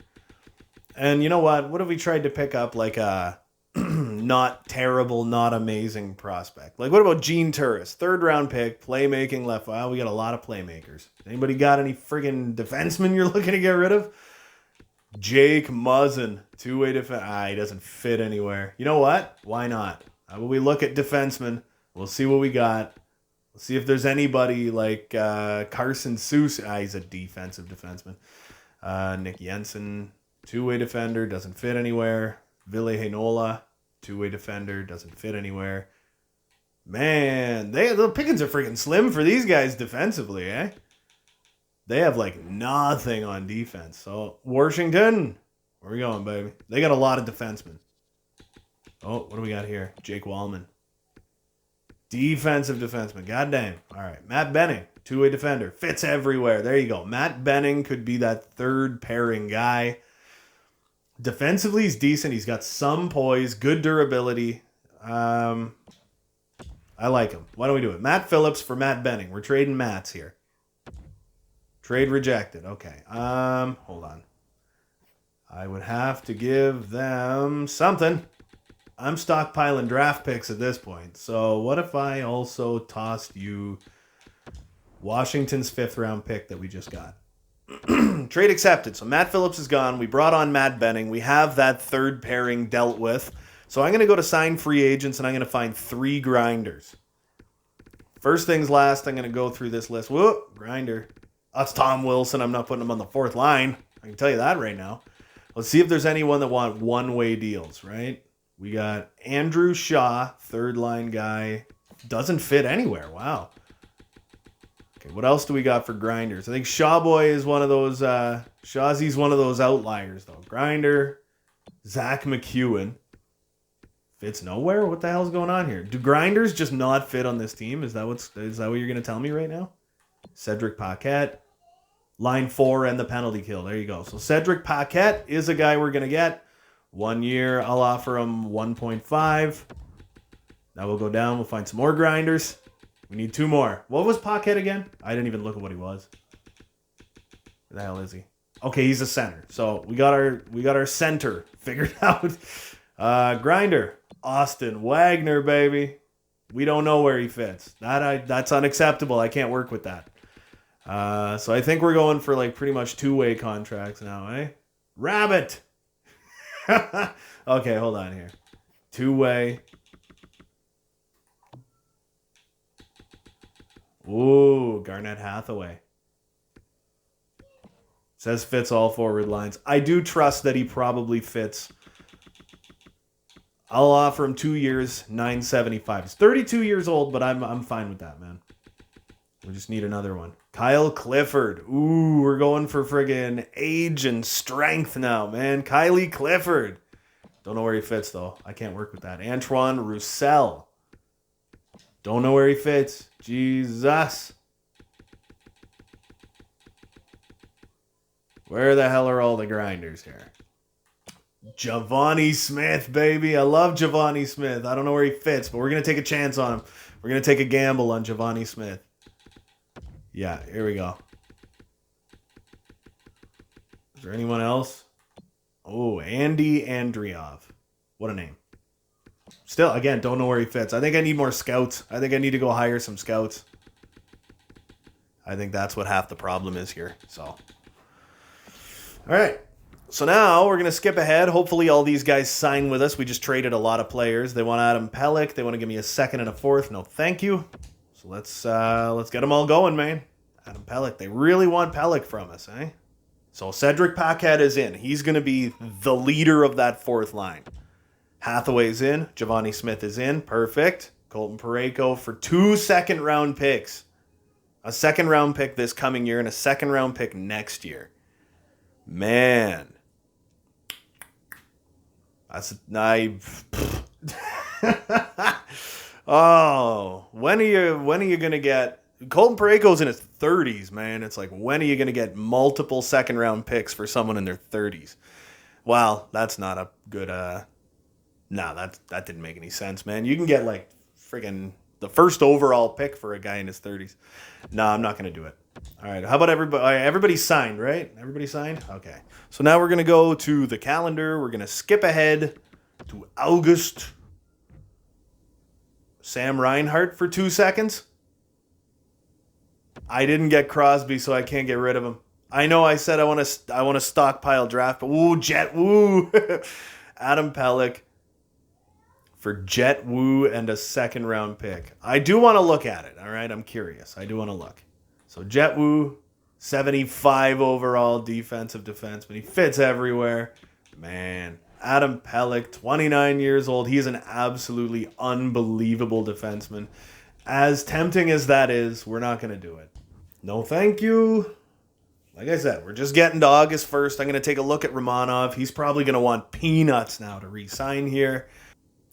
And you know what? What if we tried to pick up like a not terrible, not amazing prospect? Like what about Gene Turris? 3rd round pick, playmaking left. Well, we got a lot of playmakers. Anybody got any friggin' defensemen you're looking to get rid of? Jake Muzzin, 2-way defense. He doesn't fit anywhere. You know what? Why not? How about we look at defensemen? We'll see what we got. We'll see if there's anybody like Carson Seuss. He's a defensive defenseman. Nick Jensen, 2-way defender, doesn't fit anywhere. Ville Heinola, 2-way defender, doesn't fit anywhere. Man, the pickings are freaking slim for these guys defensively, eh? They have like nothing on defense. So, Washington, where we going, baby? They got a lot of defensemen. Oh, what do we got here? Jake Wallman. Defensive defenseman. Goddamn. All right. Matt Benning, two-way defender. Fits everywhere. There you go. Matt Benning could be that third pairing guy. Defensively, he's decent. He's got some poise, good durability. I like him. Why don't we do it? Matt Phillips for Matt Benning. We're trading Matts here. Trade rejected. Okay. Hold on. I would have to give them something. I'm stockpiling draft picks at this point. So what if I also tossed you Washington's 5th round pick that we just got? Trade accepted. So Matt Phillips is gone. We brought on Matt Benning. We have that third pairing dealt with. So I'm going to go to sign free agents, and I'm going to find 3 grinders. First things last, I'm going to go through this list. Whoop, grinder. That's Tom Wilson. I'm not putting him on the 4th line. I can tell you that right now. Let's see if there's anyone that want one-way deals, right? We got Andrew Shaw, 3rd line guy. Doesn't fit anywhere. Wow. Okay, what else do we got for grinders? I think Shawboy is one of those, Shawzy's one of those outliers, though. Grinder, Zach McEwen. Fits nowhere? What the hell's going on here? Do grinders just not fit on this team? Is that what you're going to tell me right now? Cedric Paquette, line 4 and the penalty kill. There you go. So Cedric Paquette is a guy we're going to get. 1 year, I'll offer him 1.5. Now we'll go down. We'll find some more grinders. We need 2 more. What was Paquette again? I didn't even look at what he was. Where the hell is he? Okay, he's a center. So we got our center figured out. Grinder, Austin Wagner, baby. We don't know where he fits. That's unacceptable. I can't work with that. So I think we're going for like pretty much 2-way contracts now, eh? Rabbit. Okay, hold on here. 2-way. Ooh, Garnett Hathaway. Says fits all forward lines. I do trust that he probably fits. I'll offer him 2 years, $975. He's 32 years old, but I'm fine with that, man. We just need another one. Kyle Clifford. Ooh, we're going for friggin' age and strength now, man. Kylie Clifford. Don't know where he fits, though. I can't work with that. Antoine Roussel. Don't know where he fits. Jesus. Where the hell are all the grinders here? Giovanni Smith, baby. I love Giovanni Smith. I don't know where he fits, but we're going to take a chance on him. We're going to take a gamble on Giovanni Smith. Yeah, here we go. Is there anyone else? Oh, Andy Andriov. What a name. Still, again, don't know where he fits. I think I need more scouts. I think I need to go hire some scouts. I think that's what half the problem is here. So, all right. So now we're going to skip ahead. Hopefully all these guys sign with us. We just traded a lot of players. They want Adam Pelech. They want to give me a 2nd and a 4th. No, thank you. So let's get them all going, man. Adam Pelech. They really want Pelech from us, eh? So Cedric Paquette is in. He's going to be the leader of that 4th line. Hathaway's in. Giovanni Smith is in. Perfect. Colton Parayko for 2 second-round picks. A 2nd-round pick this coming year and a 2nd-round pick next year. Man. That's Oh, when are you gonna get Colton Parayko's in his 30s, man? It's like, when are you gonna get multiple 2nd-round picks for someone in their 30s? Well, that's not a good that didn't make any sense, man. You can get like friggin' the 1st overall pick for a guy in his 30s. No, I'm not gonna do it. All right, how about everybody? Everybody signed, right? Everybody signed? Okay. So now we're going to go to the calendar. We're going to skip ahead to August. Sam Rinehart for 2 seconds. I didn't get Crosby, so I can't get rid of him. I know I said I want to stockpile draft, but Jet Woo. Adam Pelech for Jet Woo and a 2nd-round pick. I do want to look at it, all right? I'm curious. I do want to look. So Jet Woo, 75 overall defensive defenseman. He fits everywhere. Man, Adam Pelech, 29 years old. He's an absolutely unbelievable defenseman. As tempting as that is, we're not going to do it. No, thank you. Like I said, we're just getting to August 1st. I'm going to take a look at Romanov. He's probably going to want peanuts now to re-sign here.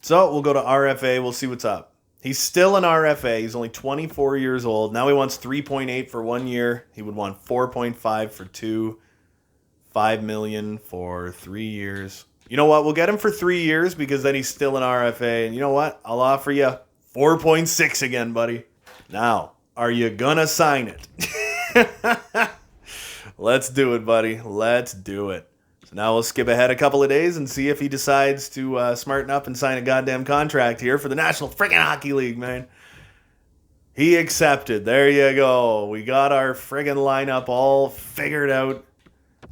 So we'll go to RFA. We'll see what's up. He's still an RFA. He's only 24 years old. Now he wants 3.8 for 1 year. He would want 4.5 for 2, $5 million for 3 years. You know what? We'll get him for 3 years because then he's still an RFA. And you know what? I'll offer you 4.6 again, buddy. Now, are you gonna sign it? Let's do it, buddy. Let's do it. So now we'll skip ahead a couple of days and see if he decides to smarten up and sign a goddamn contract here for the National Friggin' Hockey League, man. He accepted. There you go. We got our friggin' lineup all figured out.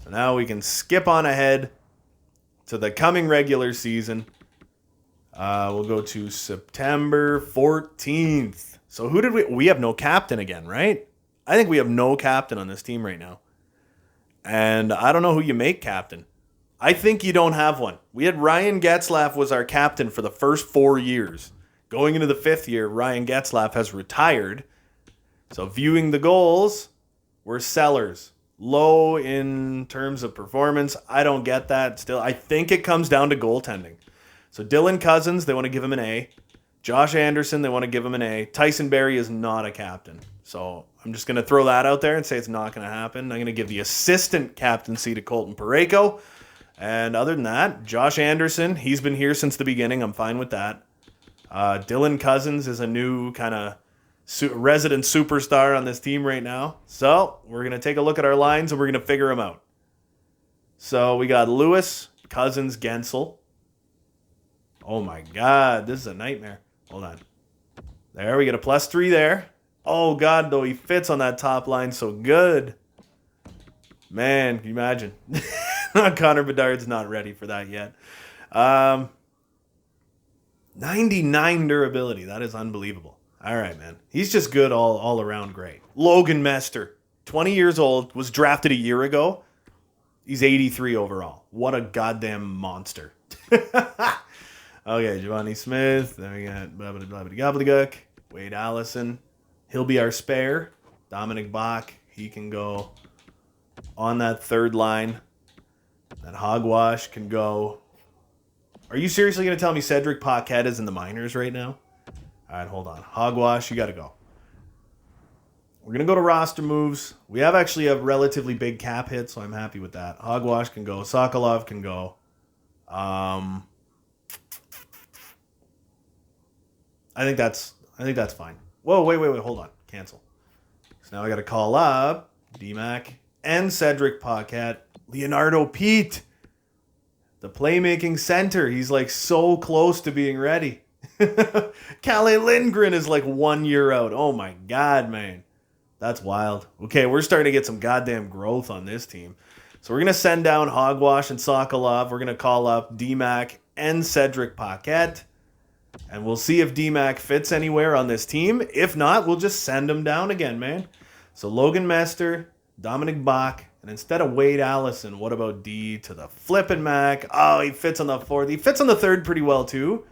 So now we can skip on ahead to the coming regular season. We'll go to September 14th. So who did we have no captain again, right? I think we have no captain on this team right now. And I don't know who you make captain. I think you don't have one. We had Ryan Getzlaf was our captain for the first 4 years. Going into the 5th year, Ryan Getzlaf has retired. So viewing the goals, we're sellers. Low in terms of performance. I don't get that still. I think it comes down to goaltending. So Dylan Cousins, they want to give him an A. Josh Anderson, they want to give him an A. Tyson Barrie is not a captain. So I'm just going to throw that out there and say it's not going to happen. I'm going to give the assistant captaincy to Colton Parayko. And other than that, Josh Anderson, he's been here since the beginning. I'm fine with that. Dylan Cousins is a new kind of resident superstar on this team right now. So we're going to take a look at our lines and we're going to figure them out. So we got Lewis, Cousins, Gensel. Oh my God, this is a nightmare. Hold on. There, we get a +3 there. Oh God, though, he fits on that top line so good. Man, can you imagine? Connor Bedard's not ready for that yet. 99 durability. That is unbelievable. All right, man. He's just good all around great. Logan Mester, 20 years old, was drafted a year ago. He's 83 overall. What a goddamn monster. Okay, Giovanni Smith. Then we got Gobbledygook. Wade Allison. He'll be our spare. Dominic Bach. He can go on that third line. That Hogwash can go. Are you seriously going to tell me Cedric Paquette is in the minors right now? All right, hold on. Hogwash, you got to go. We're going to go to roster moves. We have actually a relatively big cap hit, so I'm happy with that. Hogwash can go. Sokolov can go. I think that's fine. Whoa, wait, hold on. Cancel. So now I got to call up DMAC and Cedric Paquette. Leonardo Pete, the playmaking center. He's like so close to being ready. Cali Lindgren is like 1 year out. Oh my God, man. That's wild. Okay, we're starting to get some goddamn growth on this team. So we're going to send down Hogwash and Sokolov. We're going to call up DMAC and Cedric Paquette. And we'll see if DMAC fits anywhere on this team. If not, we'll just send him down again, man. So Logan Mester, Dominic Bach, and instead of Wade Allison, what about D to the flippin' Mac? Oh, he fits on the 4th. He fits on the 3rd pretty well, too.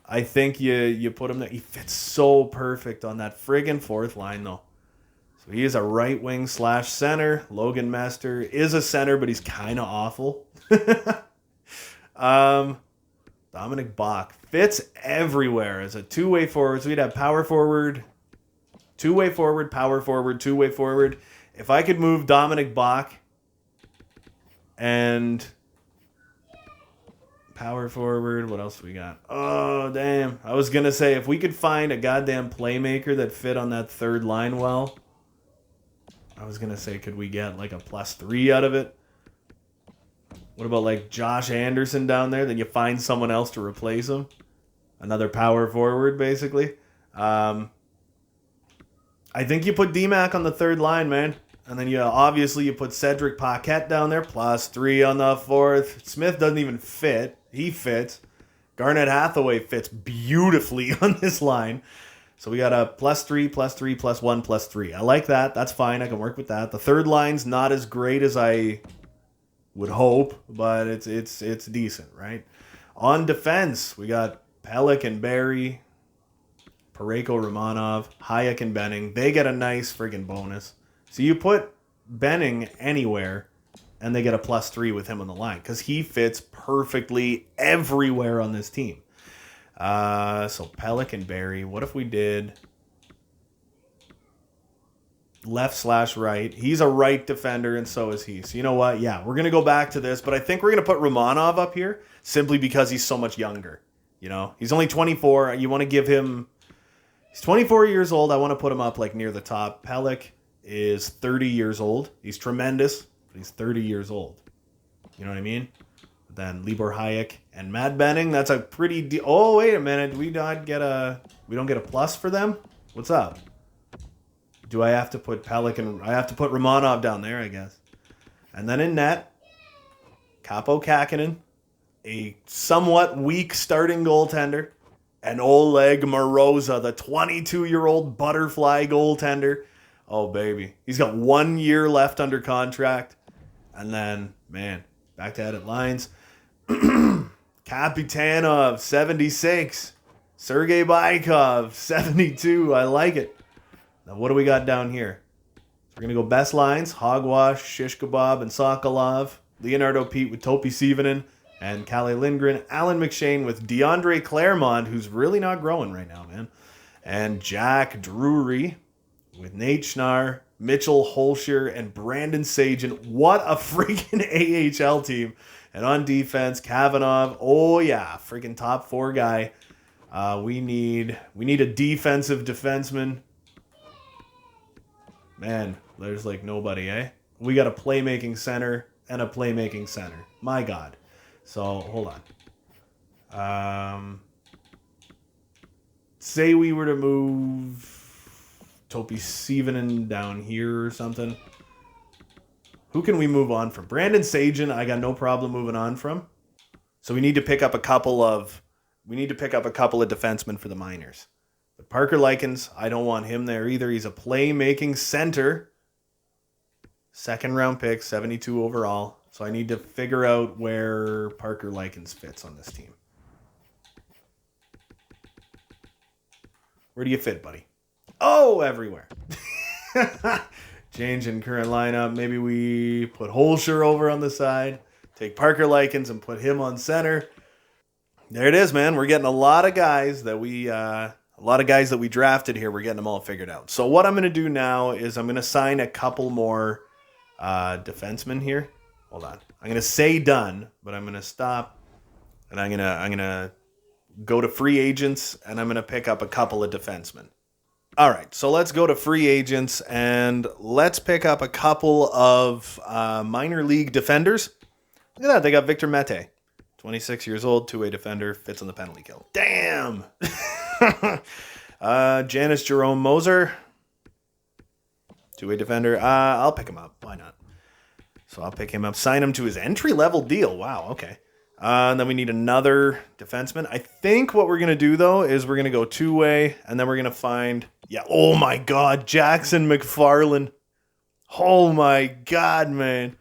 I think you put him there. He fits so perfect on that friggin' 4th line, though. So he is a right wing / center. Logan Mester is a center, but he's kind of awful. Dominic Bach fits everywhere as a two-way forward. So we'd have power forward, two-way forward, power forward, two-way forward. If I could move Dominic Bach and power forward, what else we got? Oh, damn. I was going to say, if we could find a goddamn playmaker that fit on that 3rd line well, I was going to say, could we get like a +3 out of it? What about like Josh Anderson down there? Then you find someone else to replace him. Another power forward, basically. I think you put DMAC on the 3rd line, man. And then obviously you put Cedric Paquette down there. +3 on the 4th. Smith doesn't even fit. He fits. Garnett Hathaway fits beautifully on this line. So we got a +3, +3, +1, +3. I like that. That's fine. I can work with that. The 3rd line's not as great as I would hope, but it's decent, right? On defense, we got Pelech and Barry, Parayko, Romanov, Hayek and Benning. They get a nice friggin' bonus. So you put Benning anywhere, and they get a +3 with him on the line because he fits perfectly everywhere on this team. So Pelech and Barry. What if we did left/right? He's a right defender, and so is he. So you know what? Yeah, we're going to go back to this, but I think we're going to put Romanov up here simply because he's so much younger. You know, he's only 24. You want to give him... He's 24 years old. I want to put him up like near the top. Pelech is 30 years old. He's tremendous, but he's 30 years old. You know what I mean? Then Libor Hayek and Matt Benning. That's a pretty... Oh, wait a minute. We don't get a plus for them? What's up? Do I have to put Pelech and... I have to put Romanov down there, I guess. And then in net, Capo Kakinen, a somewhat weak starting goaltender, and Oleg Moroza, the 22-year-old butterfly goaltender. Oh, baby. He's got 1 year left under contract. And then, man, back to edit lines. Kapitanov, 76. Sergei Baikov, 72. I like it. Now, what do we got down here? So we're going to go best lines. Hogwash, Shish Kebab, and Sokolov. Leonardo Pete with Topi Sivanen. And Cali Lindgren, Alan McShane with DeAndre Claremont, who's really not growing right now, man. And Jack Drury with Nate Schnarr, Mitchell Holscher, and Brandon Sagan. What a freaking AHL team. And on defense, Kavanagh. Oh, yeah, freaking top 4 guy. We need a defensive defenseman. Man, there's like nobody, eh? We got a playmaking center and a playmaking center. My God. So, hold on. Say we were to move Topi Sivanen down here or something. Who can we move on from? Brandon Sagan, I got no problem moving on from. So we need to pick up a couple of defensemen for the minors. But Parker Likens, I don't want him there either. He's a playmaking center. 2nd round pick, 72 overall. So I need to figure out where Parker Likens fits on this team. Where do you fit, buddy? Oh, everywhere. Change in current lineup. Maybe we put Holscher over on the side. Take Parker Likens and put him on center. There it is, man. We're getting a lot of guys that we drafted here. We're getting them all figured out. So what I'm going to do now is I'm going to sign a couple more defensemen here. Hold on. I'm going to say done, but I'm going to stop, and I'm going to go to free agents, and I'm going to pick up a couple of defensemen. All right, so let's go to free agents, and let's pick up a couple of minor league defenders. Look at that. They got Victor Mete, 26 years old, two-way defender, fits on the penalty kill. Damn! Janice Jerome Moser, two-way defender. I'll pick him up. Why not? So I'll pick him up, sign him to his entry-level deal. Wow, okay. And then we need another defenseman. I think what we're going to do, though, is we're going to go two-way, and then we're going to find... Yeah, oh my God, Jackson McFarland. Oh my God, man.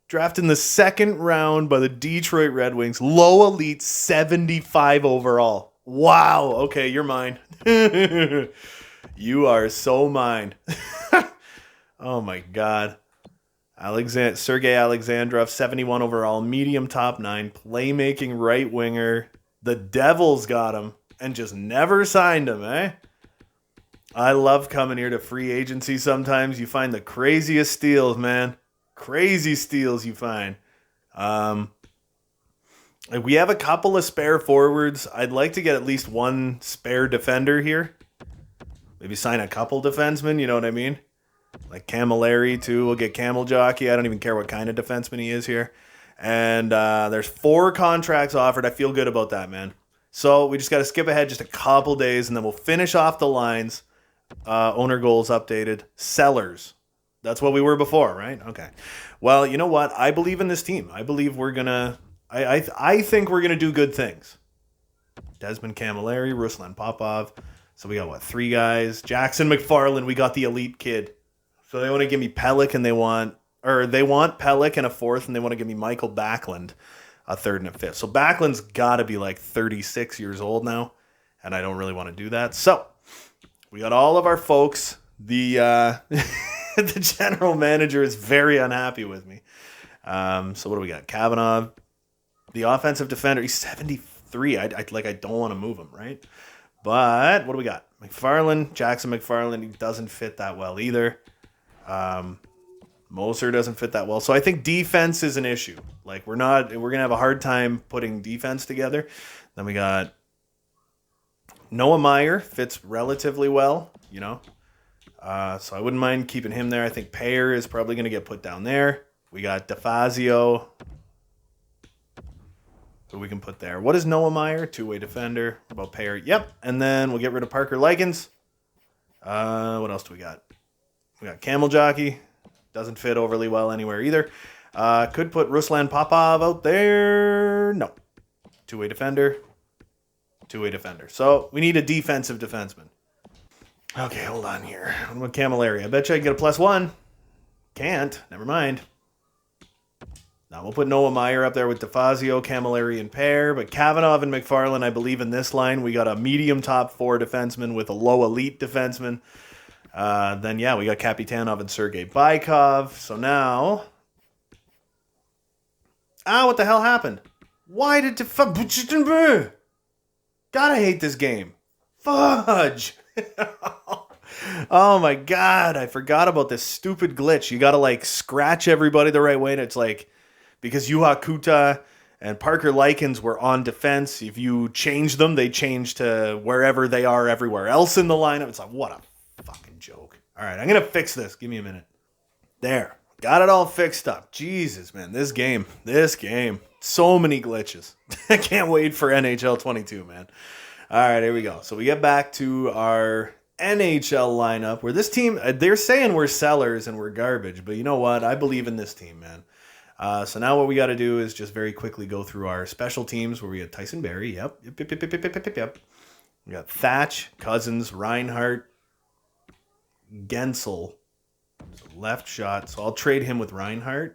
Drafted in the 2nd round by the Detroit Red Wings. Low elite, 75 overall. Wow, okay, you're mine. You are so mine. Oh my God. Sergei Alexandrov, 71 overall, medium top 9, playmaking right winger. The Devils got him and just never signed him, eh? I love coming here to free agency sometimes. You find the craziest steals, man. Crazy steals you find. We have a couple of spare forwards. I'd like to get at least one spare defender here. Maybe sign a couple defensemen, you know what I mean? Like Camilleri, too. We'll get Camel Jockey. I don't even care what kind of defenseman he is here. And there's 4 contracts offered. I feel good about that, man. So we just got to skip ahead just a couple days, and then we'll finish off the lines. Owner goals updated. Sellers. That's what we were before, right? Okay. Well, you know what? I believe in this team. I believe we're going to... I think we're going to do good things. Desmond Camilleri, Ruslan Popov. So we got, 3 guys? Jackson McFarland. We got the elite kid. So they want to give me Pelech, and they want or they want Pellick and a fourth, and they want to give me Michael Backlund a third and a fifth. So Backlund's got to be like 36 years old now, and I don't really want to do that. So we got all of our folks. The the general manager is very unhappy with me. So what do we got? Kavanaugh, the offensive defender. He's 73. I don't want to move him, right? But what do we got? McFarland, Jackson McFarland. He doesn't fit that well either. Moser doesn't fit that well. So I think defense is an issue. Like we're going to have a hard time putting defense together. Then we got Noah Meyer, fits relatively well, you know. So I wouldn't mind keeping him there. I think Payer is probably going to get put down there. We got DeFazio, who we can put there. What is Noah Meyer? Two-way defender. What about Payer? Yep. And then we'll get rid of Parker Likens. What else do we got? We got Camel Jockey. Doesn't fit overly well anywhere either. Could put Ruslan Popov out there. No. Two-way defender. Two-way defender. So we need a defensive defenseman. Okay, hold on here. What about Camilleri? I bet you I can get a +1. Can't. Never mind. Now we'll put Noah Meyer up there with DeFazio, Camilleri, and Pair. But Kavanaugh and McFarland, I believe in this line. We got a medium top 4 defenseman with a low elite defenseman. Then, yeah, we got Kapitanov and Sergei Baikov. So now... what the hell happened? Why did... God, I hate this game. Fudge! Oh my God, I forgot about this stupid glitch. You gotta, like, scratch everybody the right way, and it's like... Because Juha Kuta and Parker Likens were on defense. If you change them, they change to wherever they are everywhere else in the lineup. It's like, what a fucking joke. All right, I'm going to fix this. Give me a minute. There. Got it all fixed up. Jesus, man. This game. So many glitches. I can't wait for NHL 22, man. All right, here we go. So we get back to our NHL lineup where this team, they're saying we're sellers and we're garbage. But you know what? I believe in this team, man. So now what we got to do is just very quickly go through our special teams where we got Tyson Barrie. Yep. We got Thatch, Cousins, Rinehart, Gensel, left shot. So I'll trade him with Rinehart.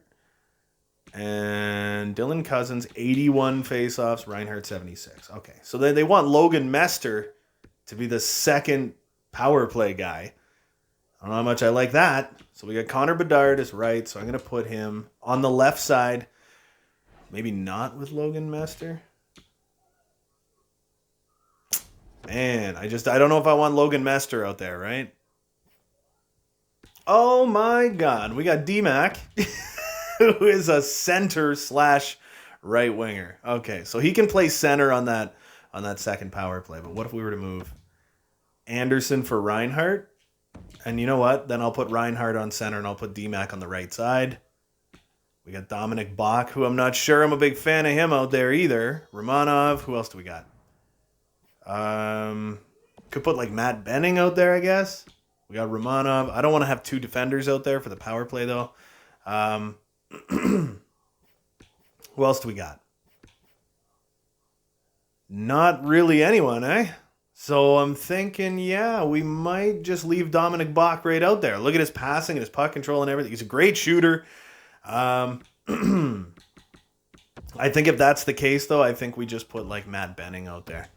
And Dylan Cousins, 81 faceoffs, Rinehart 76. Okay, so they want Logan Mester to be the second power play guy. I don't know how much I like that. So we got Connor Bedard as right, so I'm going to put him on the left side. Maybe not with Logan Mester. Man, I don't know if I want Logan Mester out there, right? Oh my God, we got D-Mac, who is a center / right winger. Okay, so he can play center on that second power play. But what if we were to move Anderson for Rinehart? And you know what? Then I'll put Rinehart on center and I'll put D-Mac on the right side. We got Dominic Bach, who I'm not sure I'm a big fan of him out there either. Romanov. Who else do we got? Could put like Matt Benning out there, I guess. We got Romanov. I don't want to have 2 defenders out there for the power play, though. Who else do we got? Not really anyone, eh? So I'm thinking, yeah, we might just leave Dominic Bach right out there. Look at his passing and his puck control and everything. He's a great shooter. I think if that's the case, though, I think we just put like Matt Benning out there.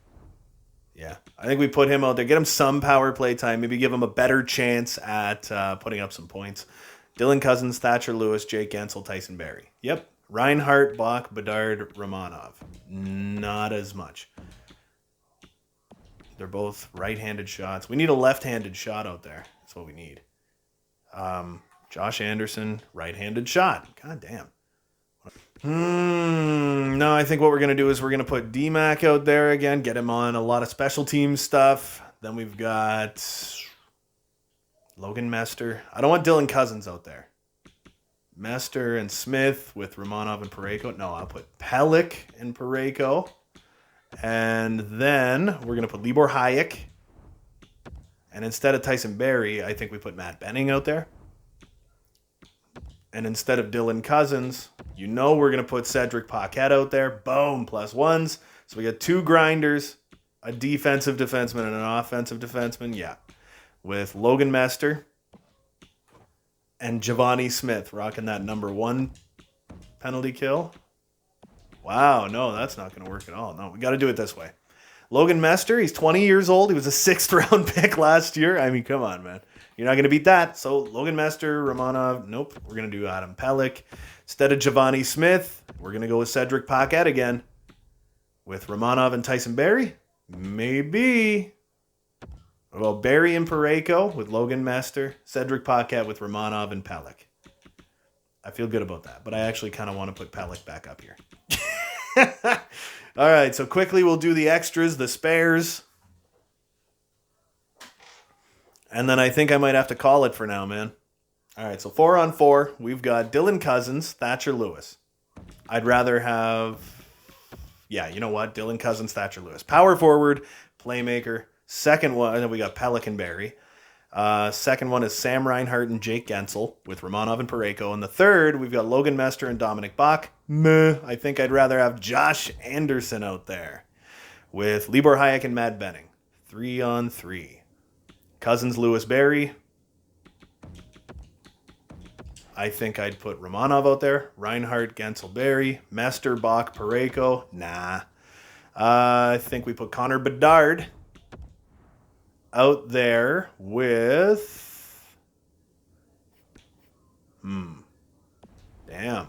Yeah, I think we put him out there. Get him some power play time. Maybe give him a better chance at putting up some points. Dylan Cousins, Thatcher Lewis, Jake Gensel, Tyson Barrie. Yep. Rinehart, Bach, Bedard, Romanov. Not as much. They're both right-handed shots. We need a left-handed shot out there. That's what we need. Josh Anderson, right-handed shot. God damn. No, I think what we're going to do is we're going to put D-Mac out there again, get him on a lot of special team stuff. Then we've got Logan Mester. I don't want Dylan Cousins out there. Mester and Smith with Romanov and Parayko. No, I'll put Pellick and Parayko. And then we're going to put Libor Hayek. And instead of Tyson Barrie, I think we put Matt Benning out there. And instead of Dylan Cousins, we're going to put Cedric Paquette out there. Boom, +1s. So we got 2 grinders, a defensive defenseman and an offensive defenseman. Yeah. With Logan Mester And Giovanni Smith rocking that number 1 penalty kill. Wow, no, that's not going to work at all. No, we got to do it this way. Logan Mester, he's 20 years old. He was a 6th round pick last year. I mean, come on, man. You're not going to beat that. So Logan Mester, Romanov, nope. We're going to do Adam Pelech. Instead of Giovanni Smith, we're going to go with Cedric Paquette again. With Romanov and Tyson Barrie? Maybe. Well, Barrie and Parayko with Logan Mester. Cedric Paquette with Romanov and Pelech. I feel good about that, but I actually kind of want to put Pelech back up here. All right, so quickly we'll do the extras, the spares. And then I think I might have to call it for now, man. All right, so 4-on-4, we've got Dylan Cousins, Thatcher Lewis. I'd rather have, you know what? Dylan Cousins, Thatcher Lewis. Power forward, playmaker. Second one, and then we got Pelech and Barrie. Second one is Sam Rinehart and Jake Gensel with Romanov and Parayko. And the third, we've got Logan Mester and Dominic Bach. I think I'd rather have Josh Anderson out there with Libor Hayek and Matt Benning. 3-on-3. Cousins, Lewis, Barrie. I think I'd put Romanov out there. Rinehart, Gensel, Barrie. Mester, Bach, Parayko. Nah. I think we put Connor Bedard out there with... Damn.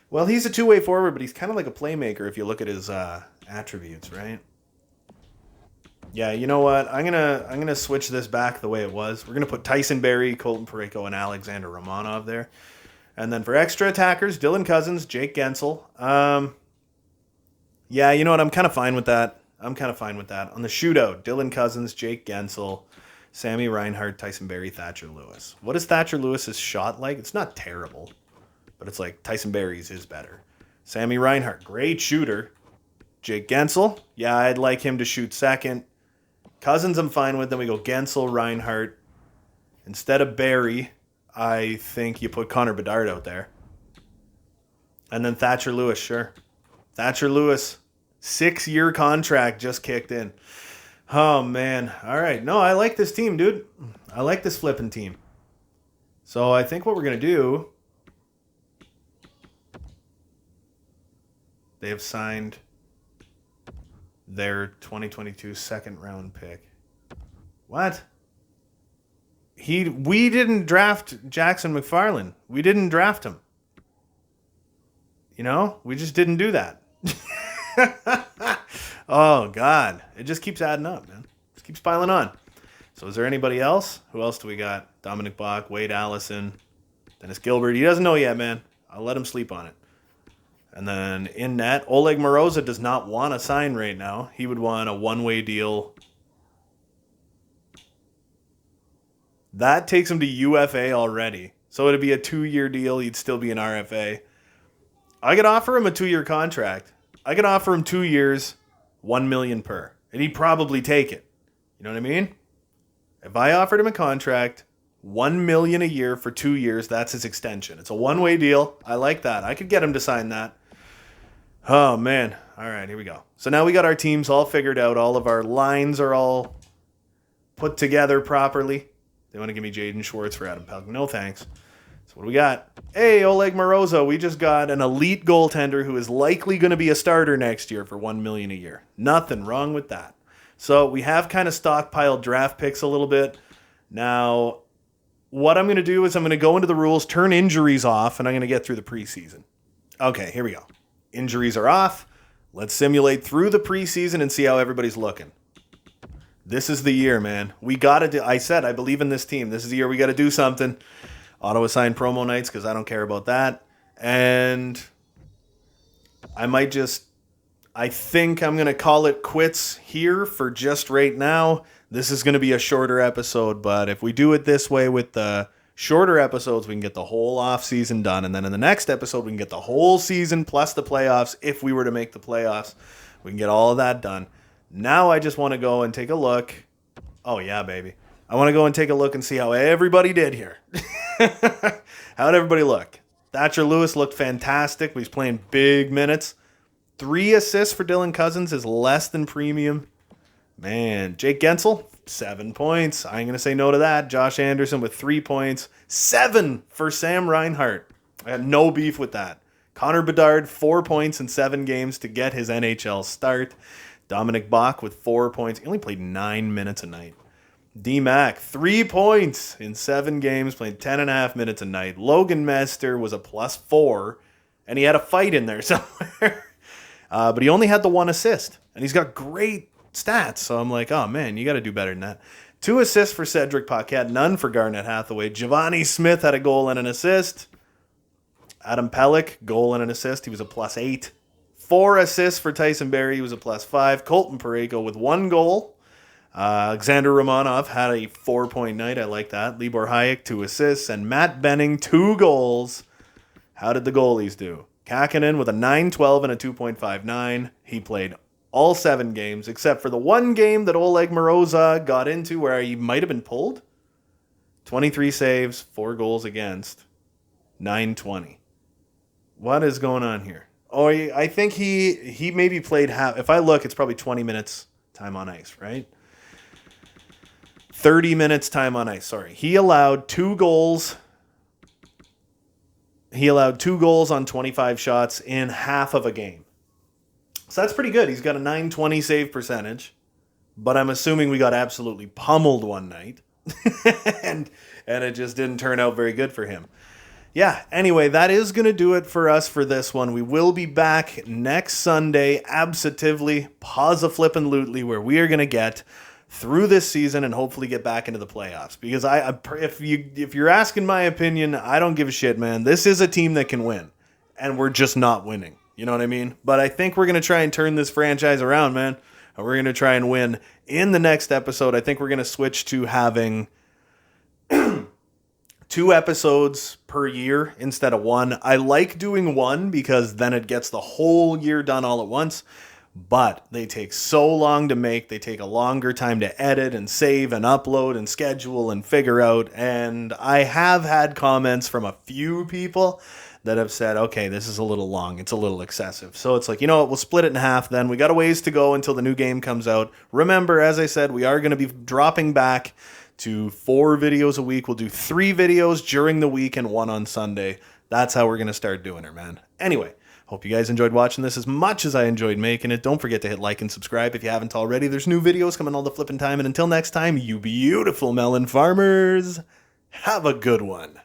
Well, he's a two-way forward, but he's kind of like a playmaker if you look at his attributes, right? Yeah, you know what? I'm gonna switch this back the way it was. We're gonna put Tyson Barrie, Colton Parayko, and Alexander Romanov there. And then for extra attackers, Dylan Cousins, Jake Gensel. Yeah, you know what? I'm kind of fine with that. On the shootout, Dylan Cousins, Jake Gensel, Sammy Rinehart, Tyson Barrie, Thatcher Lewis. What is Thatcher Lewis's shot like? It's not terrible, but it's like Tyson Barrie's is better. Sammy Rinehart, great shooter. Jake Gensel, yeah, I'd like him to shoot second. Cousins, I'm fine with. Then we go Gensel, Rinehart. Instead of Barrie, I think you put Connor Bedard out there. And then Thatcher Lewis, sure. Thatcher Lewis, 6-year contract just kicked in. Oh, man. All right. No, I like this team, dude. I like this flipping team. So I think what we're going to do... They have signed their 2022 second-round pick. What? We didn't draft Jackson McFarland. We didn't draft him. You know? We just didn't do that. Oh, God. It just keeps adding up, man. It just keeps piling on. So is there anybody else? Who else do we got? Dominic Bach, Wade Allison, Dennis Gilbert. He doesn't know yet, man. I'll let him sleep on it. And then in net, Oleg Moroza does not want to sign right now. He would want a one-way deal. That takes him to UFA already. So it'd be a 2-year deal. He'd still be an RFA. I could offer him a 2-year contract. I could offer him 2 years, $1 million per. And he'd probably take it. You know what I mean? If I offered him a contract, $1 million a year for 2 years, that's his extension. It's a one-way deal. I like that. I could get him to sign that. Oh, man. All right, here we go. So now we got our teams all figured out. All of our lines are all put together properly. They want to give me Jaden Schwartz for Adam Pelech. No, thanks. So what do we got? Hey, Oleg Moroza. We just got an elite goaltender who is likely going to be a starter next year for $1 million a year. Nothing wrong with that. So we have kind of stockpiled draft picks a little bit. Now, what I'm going to do is I'm going to go into the rules, turn injuries off, and I'm going to get through the preseason. Okay, here we go. Injuries are off. Let's simulate through the preseason and see how everybody's looking. This is the year, man. We got to do... I said I believe in this team. This is the year we got to do something. Auto-assign promo nights because I don't care about that. And I might just... I think I'm going to call it quits here for just right now. This is going to be a shorter episode, but if we do it this way with the shorter episodes, we can get the whole offseason done. And then in the next episode, we can get the whole season plus the playoffs. If we were to make the playoffs, we can get all of that done. Now I just want to go and take a look. Oh, yeah, baby. I want to go and take a look and see how everybody did here. How'd everybody look? Thatcher Lewis looked fantastic. He's playing big minutes. 3 assists for Dylan Cousins is less than premium. Man, Jake Gensel, 7 points. I ain't going to say no to that. Josh Anderson with 3 points. 7 for Sam Rinehart. I had no beef with that. Connor Bedard, 4 points in 7 games to get his NHL start. Dominic Bach with 4 points. He only played 9 minutes a night. D-Mac, 3 points in 7 games, played 10.5 minutes a night. Logan Mester was a +4, and he had a fight in there somewhere. But he only had the 1 assist, and he's got great stats. So I'm like, oh, man, you got to do better than that. 2 assists for Cedric Paquette, none for Garnett Hathaway. Giovanni Smith had a goal and an assist. Adam Pelech, goal and an assist. He was a +8. 4 assists for Tyson Barrie. He was a +5. Colton Parayko with 1 goal. Alexander Romanov had a 4-point night. I like that. Libor Hayek, 2 assists. And Matt Benning, 2 goals. How did the goalies do? Kakinen with a 9.12 and a 2.59. He played all 7 games, except for the 1 game that Oleg Moroza got into where he might have been pulled. 23 saves, 4 goals against, 9.20. What is going on here? Oh, I think he maybe played half. If I look, it's probably 20 minutes time on ice, right? 30 minutes time on ice, sorry. He allowed 2 goals. He allowed 2 goals on 25 shots in half of a game. So that's pretty good. He's got a 920 save percentage, but I'm assuming we got absolutely pummeled one night, and it just didn't turn out very good for him. Yeah, anyway, that is going to do it for us for this one. We will be back next Sunday, positively, where we are going to get through this season and hopefully get back into the playoffs. Because if you're asking my opinion, I don't give a shit, man. This is a team that can win, and we're just not winning. You know what I mean? But I think we're going to try and turn this franchise around, man. And we're going to try and win in the next episode. I think we're going to switch to having 2 episodes per year instead of 1. I like doing 1 because then it gets the whole year done all at once. But they take so long to make. They take a longer time to edit and save and upload and schedule and figure out. And I have had comments from a few people that have said, okay, this is a little long. It's a little excessive. So it's like, you know what? We'll split it in half then. We got a ways to go until the new game comes out. Remember, as I said, we are going to be dropping back to 4 videos a week. We'll do 3 videos during the week and 1 on Sunday. That's how we're going to start doing it, man. Anyway, hope you guys enjoyed watching this as much as I enjoyed making it. Don't forget to hit like and subscribe if you haven't already. There's new videos coming all the flipping time. And until next time, you beautiful melon farmers, have a good one.